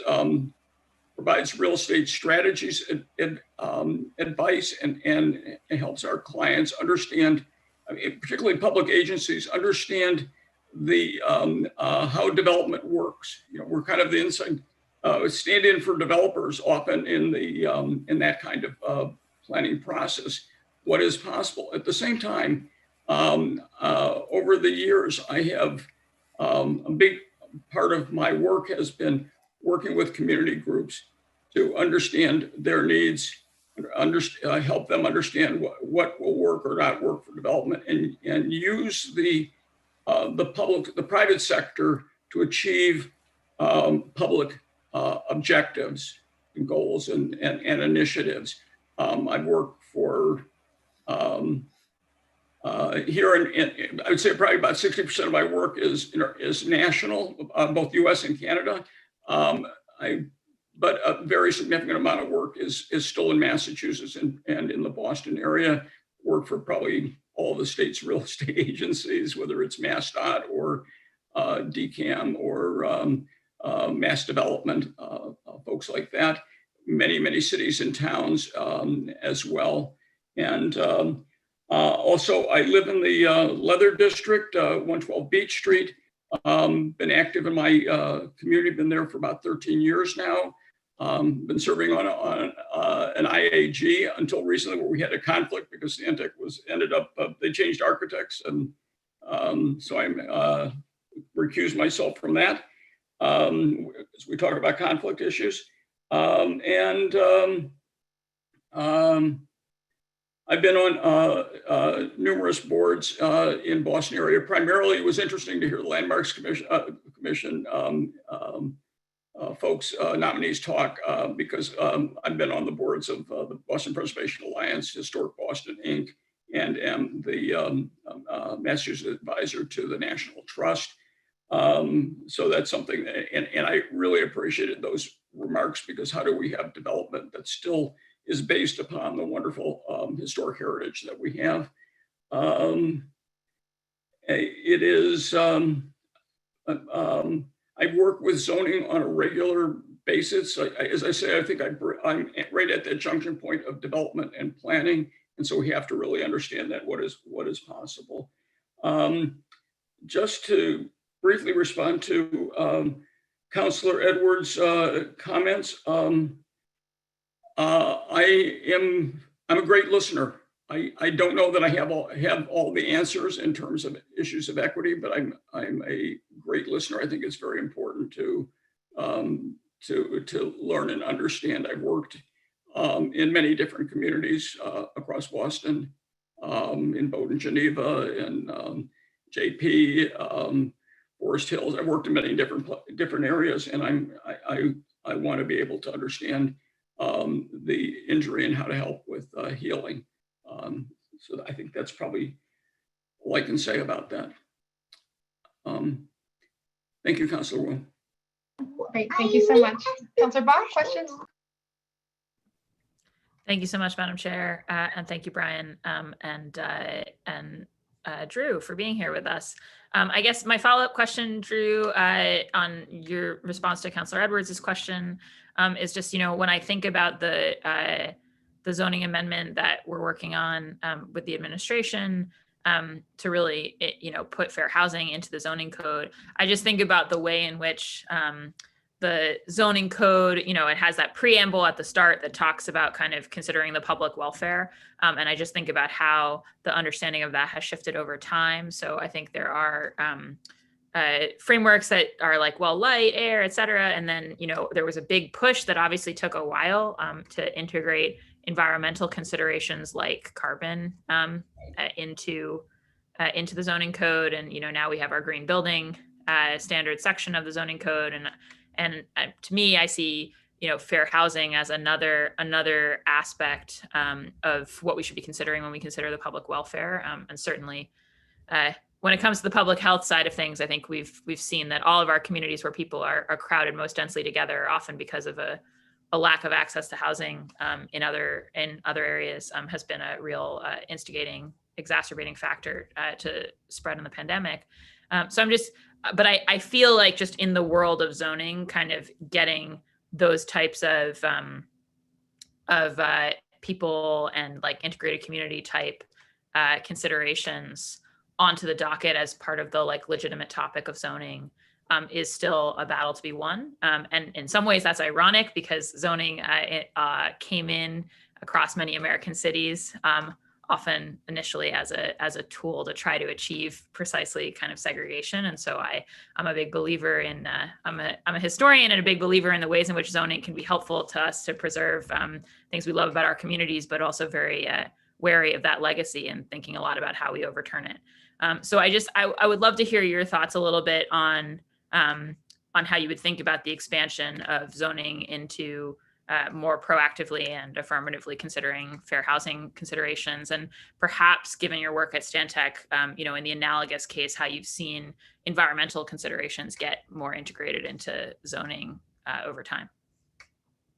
provides real estate strategies and advice and helps our clients understand, particularly public agencies, understand the how development works. We're kind of the inside stand-in for developers often in that kind of planning process. What is possible at the same time? Over the years, I have a big part of my work has been working with community groups to understand their needs, help them understand what will work or not work for development, and use the private sector to achieve public objectives and goals and initiatives. I've worked for here I would say probably about 60% of my work is national, both US and Canada. But a very significant amount of work is still in Massachusetts and in the Boston area. Work for probably all the state's real estate agencies, whether it's MassDOT or DCAM or mass development, folks like that. Many cities and towns as well. And also, I live in the Leather District, 112 Beach Street. Been active in my community, been there for about 13 years now. Been serving on an IAG until recently, where we had a conflict because Stantec ended up, they changed architects, and so I'm recused myself from that as we talk about conflict issues. I've been on numerous boards in Boston area. Primarily, it was interesting to hear the Landmarks Commission folks, nominees talk, because I've been on the boards of the Boston Preservation Alliance, Historic Boston, Inc., and am the Massachusetts advisor to the National Trust. So that's something, and I really appreciated those remarks, because how do we have development that still is based upon the wonderful historic heritage that we have? It is, I work with zoning on a regular basis. As I say, I think I'm right at that junction point of development and planning. And so we have to really understand that what is possible. Just to briefly respond to Councillor Edwards' comments, I'm a great listener. I don't know that I have all the answers in terms of issues of equity, but I'm a great listener. I think it's very important to learn and understand. I've worked in many different communities across Boston, in Bowdoin, Geneva, and JP, Forest Hills. I've worked in many different areas, and I want to be able to understand the injury and how to help with healing. So I think that's probably all I can say about that. Thank you, Councilor Wu. Great, thank you so much. Councilor Bach, questions? Thank you so much, Madam Chair, and thank you, Brian and Drew, for being here with us. I guess my follow-up question, Drew, on your response to Councilor Edwards' question is just, when I think about the zoning amendment that we're working on with the administration to really, put fair housing into the zoning code, I just think about the way in which the zoning code, it has that preamble at the start that talks about kind of considering the public welfare. And I just think about how the understanding of that has shifted over time. So I think there are frameworks that are like, well, light, air, et cetera. And then, there was a big push that obviously took a while to integrate environmental considerations like carbon into the zoning code. And, now we have our green building standard section of the zoning code. And to me, I see, fair housing as another aspect of what we should be considering when we consider the public welfare. And certainly, when it comes to the public health side of things, I think we've seen that all of our communities where people are crowded most densely together, often because of a lack of access to housing in other areas, has been a real exacerbating factor to spread in the pandemic. So but I feel like just in the world of zoning, kind of getting those types of people and like integrated community type considerations onto the docket as part of the like legitimate topic of zoning is still a battle to be won. And in some ways that's ironic, because zoning came in across many American cities, often initially as a tool to try to achieve precisely kind of segregation. And so I'm a big believer in, I'm a historian and a big believer in the ways in which zoning can be helpful to us to preserve things we love about our communities, but also very wary of that legacy and thinking a lot about how we overturn it. So I would love to hear your thoughts a little bit on how you would think about the expansion of zoning into more proactively and affirmatively considering fair housing considerations, and perhaps given your work at Stantec, in the analogous case, how you've seen environmental considerations get more integrated into zoning over time.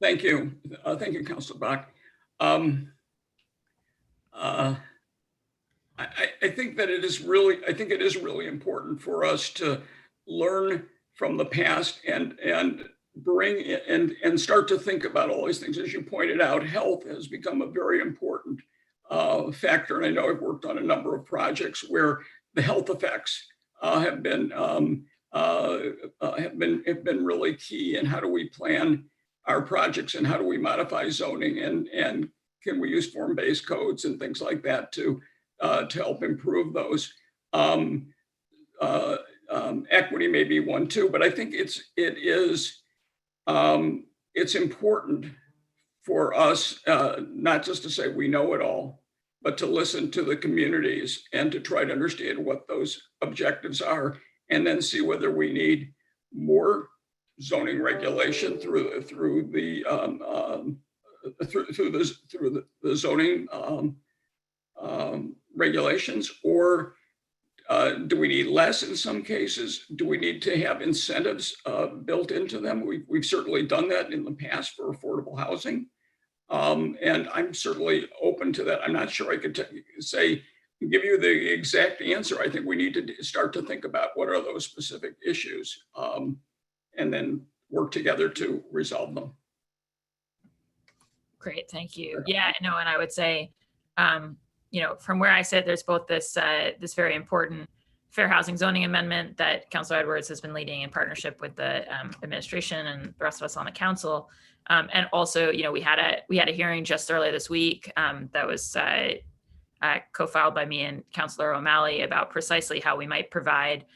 Thank you. Thank you, Councilor Bach. I think that it is really important for us to learn from the past and bring and start to think about all these things. As you pointed out, health has become a very important factor. And I know I've worked on a number of projects where the health effects have been really key. And how do we plan our projects, and how do we modify zoning, and can we use form-based codes and things like that to help improve those? Equity may be one too, but I think it's important for us not just to say we know it all, but to listen to the communities and to try to understand what those objectives are, and then see whether we need more zoning regulation through the zoning regulations, or do we need less in some cases? Do we need to have incentives built into them? We've certainly done that in the past for affordable housing. And I'm certainly open to that. I'm not sure I could give you the exact answer. I think we need to start to think about what are those specific issues, and then work together to resolve them. Great, thank you. Yeah, no, and I would say, from where I sit, there's both this very important fair housing zoning amendment that Councilor Edwards has been leading in partnership with the administration and the rest of us on the council, and also, we had a hearing just earlier this week that was co-filed by me and Councilor O'Malley about precisely how we might provide,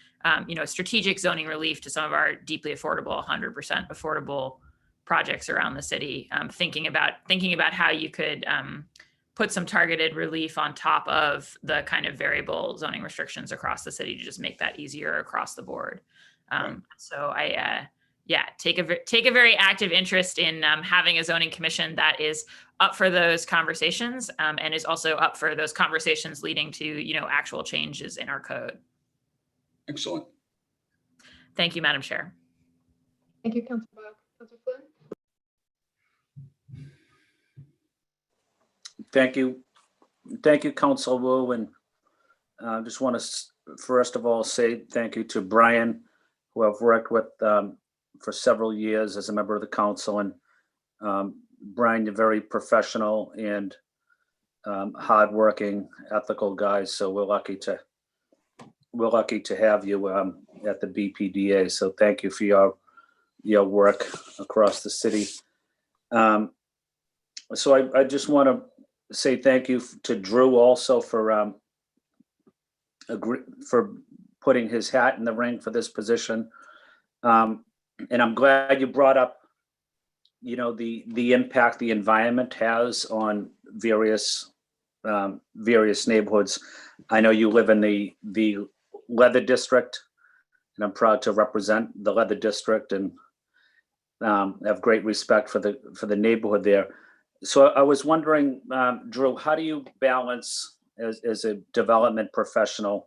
strategic zoning relief to some of our deeply affordable, 100% affordable projects around the city. Thinking about how you could put some targeted relief on top of the kind of variable zoning restrictions across the city to just make that easier across the board. So I, take a very active interest in having a zoning commission that is up for those conversations, and is also up for those conversations leading to, actual changes in our code. Excellent. Thank you, Madam Chair. Thank you, Councilor Bach. Councilor Flynn? Thank you, Councilor Wu, and just want to first of all say thank you to Brian, who I've worked with for several years as a member of the council. And Brian, you're very professional and hardworking, ethical guy. So we're lucky to have you at the BPDA. So thank you for your work across the city. So I just want to say thank you to Drew also for putting his hat in the ring for this position. And I'm glad you brought up, the impact the environment has on various neighborhoods. I know you live in the Leather District, and I'm proud to represent the Leather District, and have great respect for the neighborhood there. So I was wondering, Drew, how do you balance, as a development professional,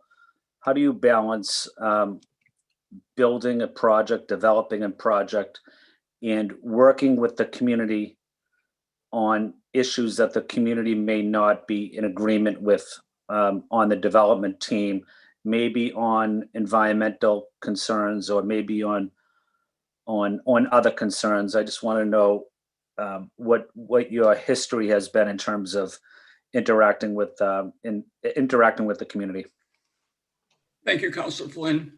how do you balance building a project, developing a project, and working with the community on issues that the community may not be in agreement with on the development team, maybe on environmental concerns or maybe on other concerns? I just want to know what your history has been in terms of interacting with the community. Thank you, Councilor Flynn.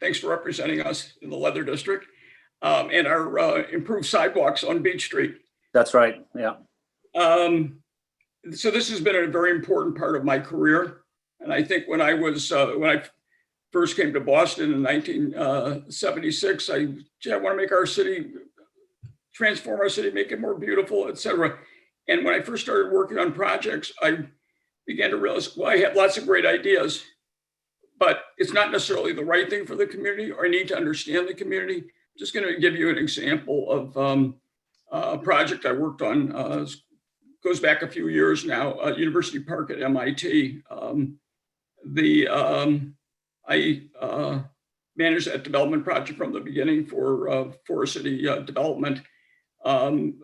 Thanks for representing us in the Leather District and our improved sidewalks on Beach Street. That's right. Yeah. So this has been a very important part of my career, and I think when I first came to Boston in 1976, I want to make our city, transform our city, make it more beautiful, etc. And when I first started working on projects, I began to realize, well, I have lots of great ideas, but it's not necessarily the right thing for the community, or I need to understand the community. I'm just going to give you an example project I worked on goes back a few years now, University Park at MIT. I managed that development project from the beginning for Forest City development on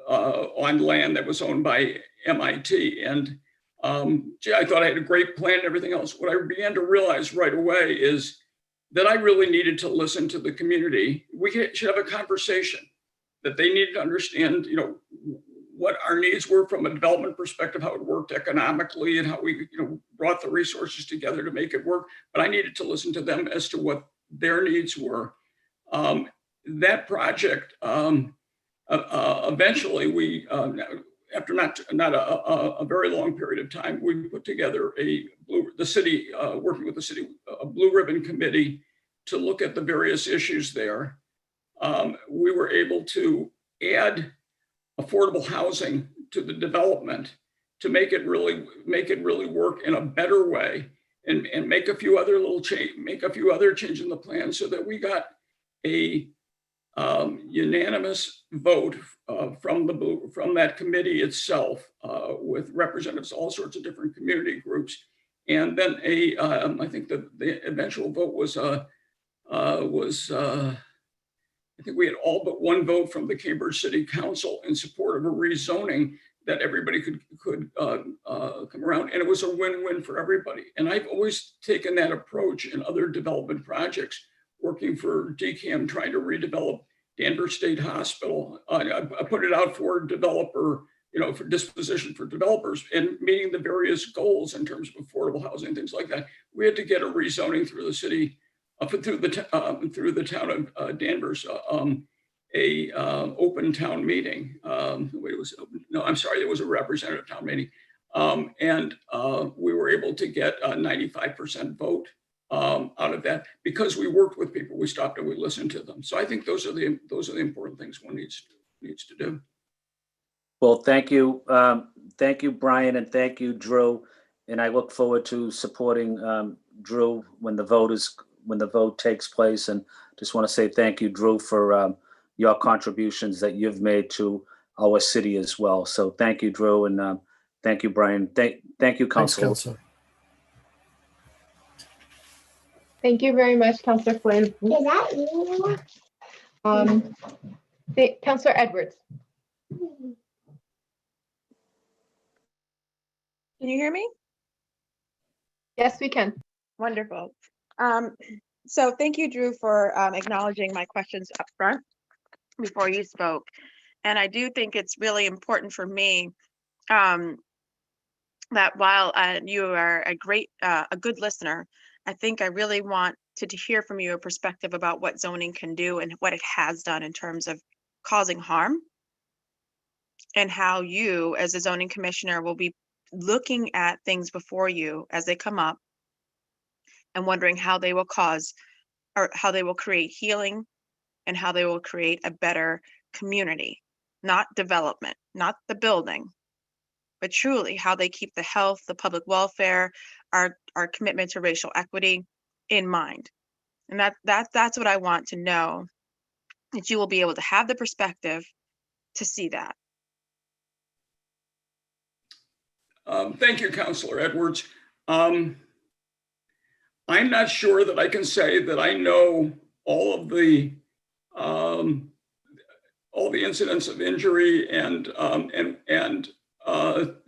land that was owned by MIT. And gee, I thought I had a great plan and everything else. What I began to realize right away is that I really needed to listen to the community. We should have a conversation that they needed to understand, you know, what our needs were from a development perspective, how it worked economically, and how we, you know, brought the resources together to make it work. But I needed to listen to them as to what their needs were. That project, eventually, we after not a very long period of time, we put together the city working with the city, a blue ribbon committee to look at the various issues there. We were able to add affordable housing to the development to make it really work in a better way, and make a few other changes in the plan so that we got a unanimous vote from that committee itself, with representatives of all sorts of different community groups. And then I think the eventual vote was I think we had all but one vote from the Cambridge City Council in support of a rezoning that everybody could come around, and it was a win-win for everybody. And I've always taken that approach in other development projects, working for DCAM, trying to redevelop Danvers State Hospital. I put it out for developer, you know, for disposition for developers, and meeting the various goals in terms of affordable housing, things like that. We had to get a rezoning through the city, through the town of Danvers, open town meeting. Wait, it was open. No, I'm sorry, it was a representative town meeting, and we were able to get a 95% vote out of that because we worked with people. We stopped and we listened to them. So I think those are the important things one needs to do. Well, thank you, Brian, and thank you, Drew. And I look forward to supporting Drew when the vote takes place. And just want to say thank you, Drew, for your contributions that you've made to our city as well. So thank you, Drew, and thank you, Brian. Thank you, Councilor. Thanks, Councilor. Thank you very much, Councilor Flynn. Councilor Edwards. Can you hear me? Yes, we can. Wonderful. So thank you, Drew, for acknowledging my questions up front before you spoke. And I do think it's really important for me that while you are a good listener, I think I really want to hear from you a perspective about what zoning can do and what it has done in terms of causing harm, and how you as a zoning commissioner will be looking at things before you as they come up and wondering how they will cause, or how they will create healing, and how they will create a better community, not development, not the building, but truly how they keep the health, the public welfare, our commitment to racial equity in mind. And that's what I want to know, that you will be able to have the perspective to see that. Thank you, Councilor Edwards. I'm not sure that I can say that I know all of the incidents of injury and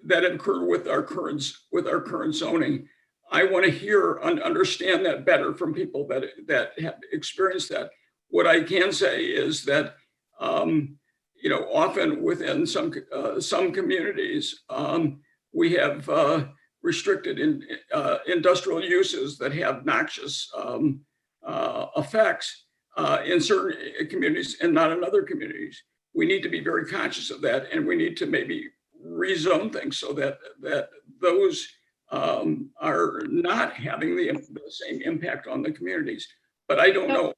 that occur with our current zoning. I want to hear and understand that better from people that have experienced that. What I can say is that you know, often within some communities, we have restricted industrial uses that have noxious effects in certain communities and not in other communities. We need to be very conscious of that, and we need to maybe rezone things so that those are not having the same impact on the communities. But I don't know.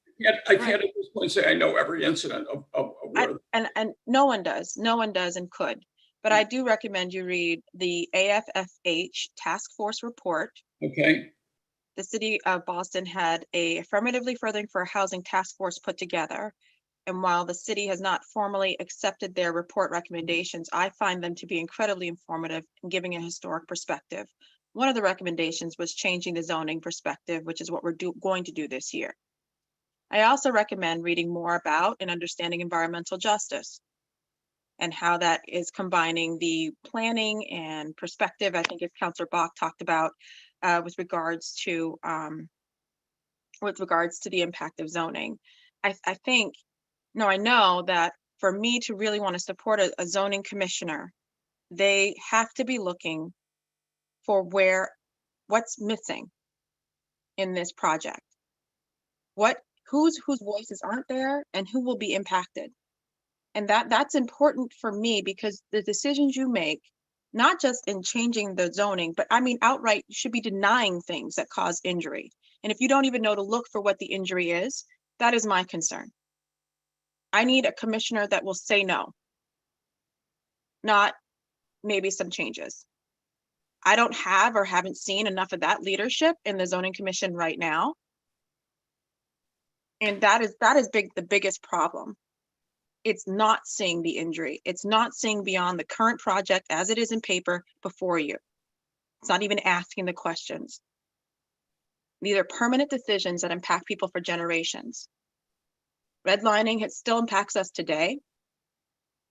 I can't at this point say I know every incident of where. And no one does and could. But I do recommend you read the AFFH task force report. Okay. The city of Boston had a affirmatively furthering for housing task force put together. And while the city has not formally accepted their report recommendations, I find them to be incredibly informative and giving a historic perspective. One of the recommendations was changing the zoning perspective, which is what we're going to do this year. I also recommend reading more about and understanding environmental justice and how that is combining the planning and perspective, I think as Councillor Bach talked about, with regards to the impact of zoning. I know that for me to really want to support a zoning commissioner, they have to be looking for what's missing in this project. Whose voices aren't there and who will be impacted. And that's important for me, because the decisions you make, not just in changing the zoning, but I mean outright, you should be denying things that cause injury. And if you don't even know to look for what the injury is, that is my concern. I need a commissioner that will say no, not maybe some changes. I don't have or haven't seen enough of that leadership in the zoning commission right now. And that is the biggest problem. It's not seeing the injury. It's not seeing beyond the current project as it is in paper before you. It's not even asking the questions. These are permanent decisions that impact people for generations. Redlining still impacts us today.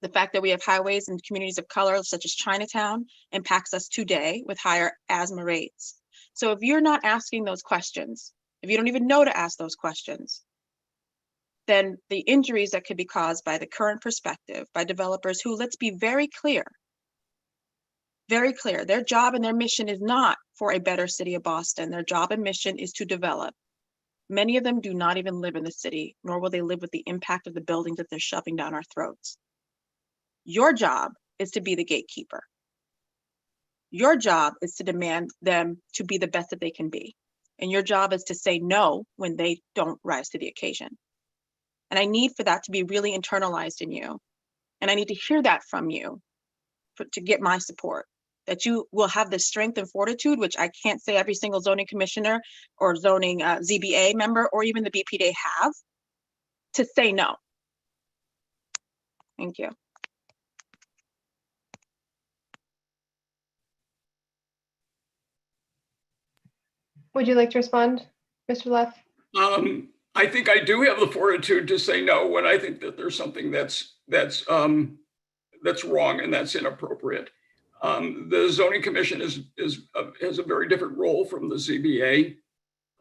The fact that we have highways in communities of color, such as Chinatown, impacts us today with higher asthma rates. So if you're not asking those questions, if you don't even know to ask those questions, then the injuries that could be caused by the current perspective, by developers who, let's be very clear, their job and their mission is not for a better city of Boston. Their job and mission is to develop. Many of them do not even live in the city, nor will they live with the impact of the buildings that they're shoving down our throats. Your job is to be the gatekeeper. Your job is to demand them to be the best that they can be. And your job is to say no when they don't rise to the occasion. And I need for that to be really internalized in you. And I need to hear that from you to get my support, that you will have the strength and fortitude, which I can't say every single zoning commissioner or zoning ZBA member or even the BPD have, to say no. Thank you. Would you like to respond, Mr. Leff? I think I do have the fortitude to say no when I think that there's something that's wrong and that's inappropriate. The zoning commission has a very different role from the ZBA,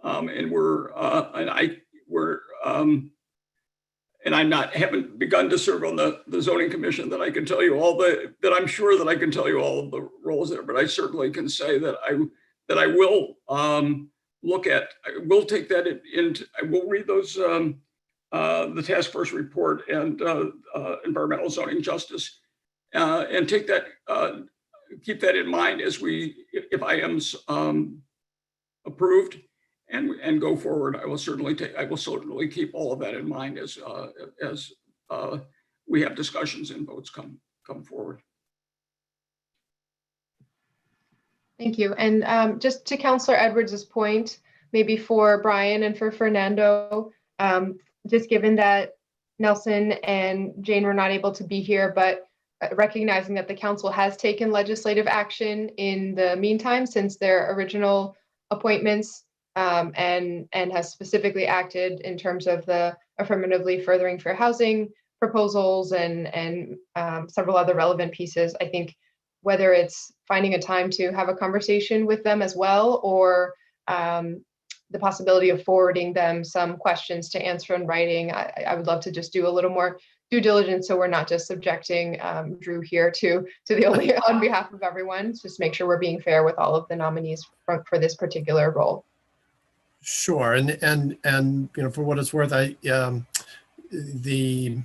and I haven't begun to serve on the zoning commission that I can tell you that I'm sure that I can tell you all of the roles there, but I certainly can say that I will I will take that into, I will read those, the task force report and environmental zoning justice, and take that, keep that in mind if I am approved and go forward. I will certainly keep all of that in mind as we have discussions and votes come forward. Thank you. And just to Councillor Edwards's point, maybe for Brian and for Fernando, just given that Nelson and Jane were not able to be here, but recognizing that the council has taken legislative action in the meantime since their original appointments, and has specifically acted in terms of the affirmatively furthering fair housing proposals and several other relevant pieces. I think whether it's finding a time to have a conversation with them as well, or the possibility of forwarding them some questions to answer in writing, I would love to just do a little more due diligence, so we're not just subjecting Drew here to the only on behalf of everyone. Just make sure we're being fair with all of the nominees for this particular role. Sure, and for what it's worth, the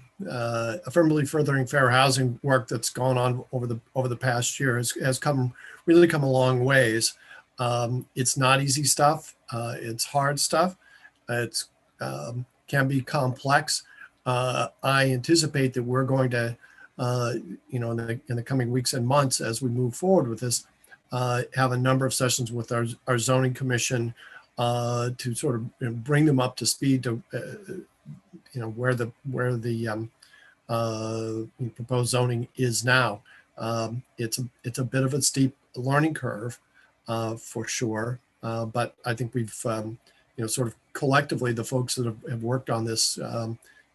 affirmatively furthering fair housing work that's gone on over the past year has really come a long ways. It's not easy stuff. It's hard stuff. It's can be complex. I anticipate that we're going to, in the coming weeks and months as we move forward with this, have a number of sessions with our zoning commission to sort of bring them up to speed where the proposed zoning is now. It's a bit of a steep learning curve for sure, but I think we've sort of collectively, the folks that have worked on this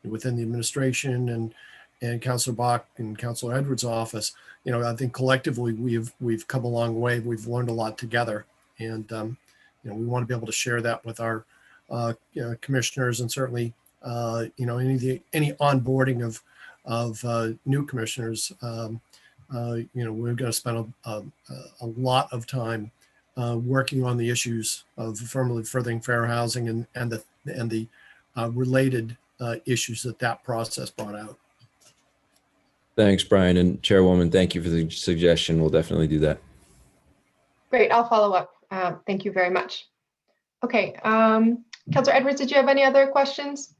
within the administration and Councilor Bach and Councilor Edwards' office, I think collectively we've come a long way. We've learned a lot together, and we want to be able to share that with our commissioners, and certainly any onboarding of new commissioners. We're going to spend a lot of time working on the issues of affirmatively furthering fair housing and the related issues that process brought out. Thanks, Brian, and Chairwoman. Thank you for the suggestion. We'll definitely do that. Great, I'll follow up. Thank you very much. Okay, Councilor Edwards, did you have any other questions?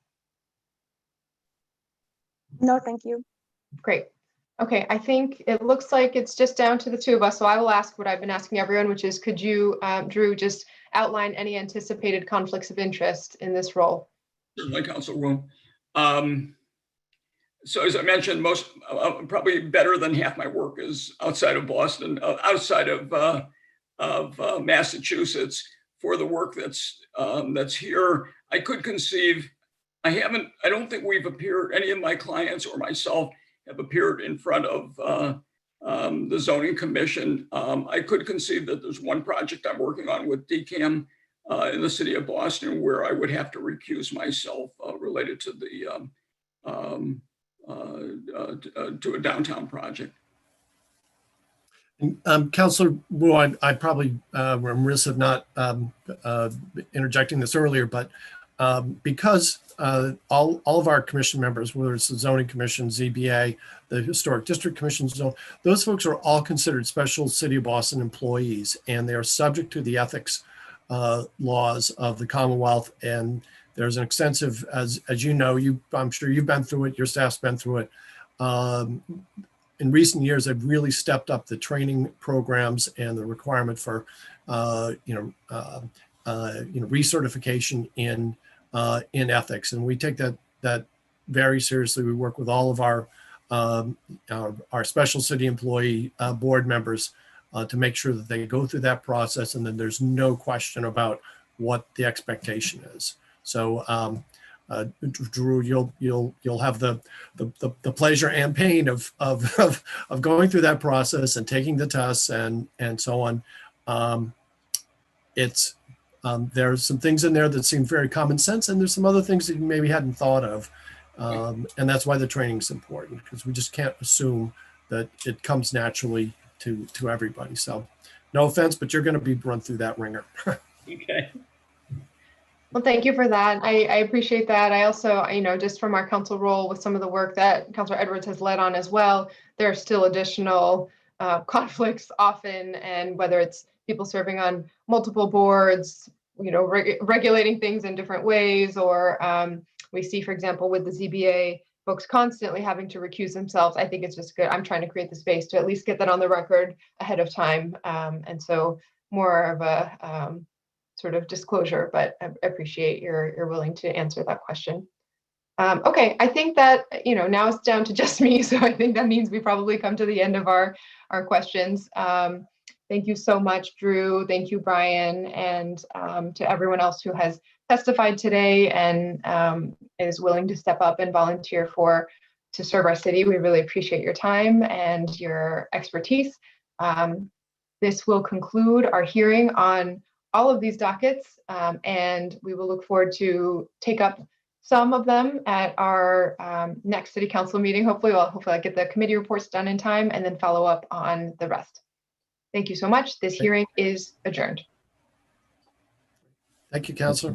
No, thank you. Great. Okay, I think it looks like it's just down to the two of us, so I will ask what I've been asking everyone, which is, could you, Drew, just outline any anticipated conflicts of interest in this role? Certainly, Councilor Wu. So as I mentioned, most probably better than half my work is outside of Boston, outside of Massachusetts. For the work that's here, I could conceive. I don't think we've appeared. Any of my clients or myself have appeared in front of the Zoning Commission. I could conceive that there's one project I'm working on with DCAM in the city of Boston where I would have to recuse myself related to the to a downtown project. Councilor Wu, I probably am remiss of not interjecting this earlier, but because all of our commission members, whether it's the Zoning Commission, ZBA, the Historic District Commission, those folks are all considered special City of Boston employees, and they are subject to the ethics laws of the Commonwealth. And there's an extensive, as you know, I'm sure you've been through it, your staff's been through it. In recent years, they've really stepped up the training programs and the requirement for, recertification in ethics, and we take that very seriously. We work with all of our special city employee board members to make sure that they go through that process, and then there's no question about what the expectation is. So, Drew, you'll have the pleasure and pain of going through that process and taking the tests and so on. There's some things in there that seem very common sense, and there's some other things that you maybe hadn't thought of, and that's why the training is important, because we just can't assume that it comes naturally to everybody. So, no offense, but you're going to be run through that ringer. Okay. Well, thank you for that. I appreciate that. I also, just from our council role with some of the work that Councilor Edwards has led on as well, there are still additional conflicts often, and whether it's people serving on multiple boards, regulating things in different ways, or we see, for example, with the ZBA, folks constantly having to recuse themselves. I think it's just good. I'm trying to create the space to at least get that on the record ahead of time. And so more of a sort of disclosure, but I appreciate you're willing to answer that question. Okay, I think that, now it's down to just me. So I think that means we probably come to the end of our questions. Thank you so much, Drew. Thank you, Brian, and to everyone else who has testified today and is willing to step up and volunteer to serve our city. We really appreciate your time and your expertise. This will conclude our hearing on all of these dockets, and we will look forward to take up some of them at our next City Council meeting. Hopefully I'll get the committee reports done in time and then follow up on the rest. Thank you so much. This hearing is adjourned. Thank you, Councilor.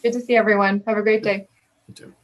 Good to see everyone. Have a great day. You too.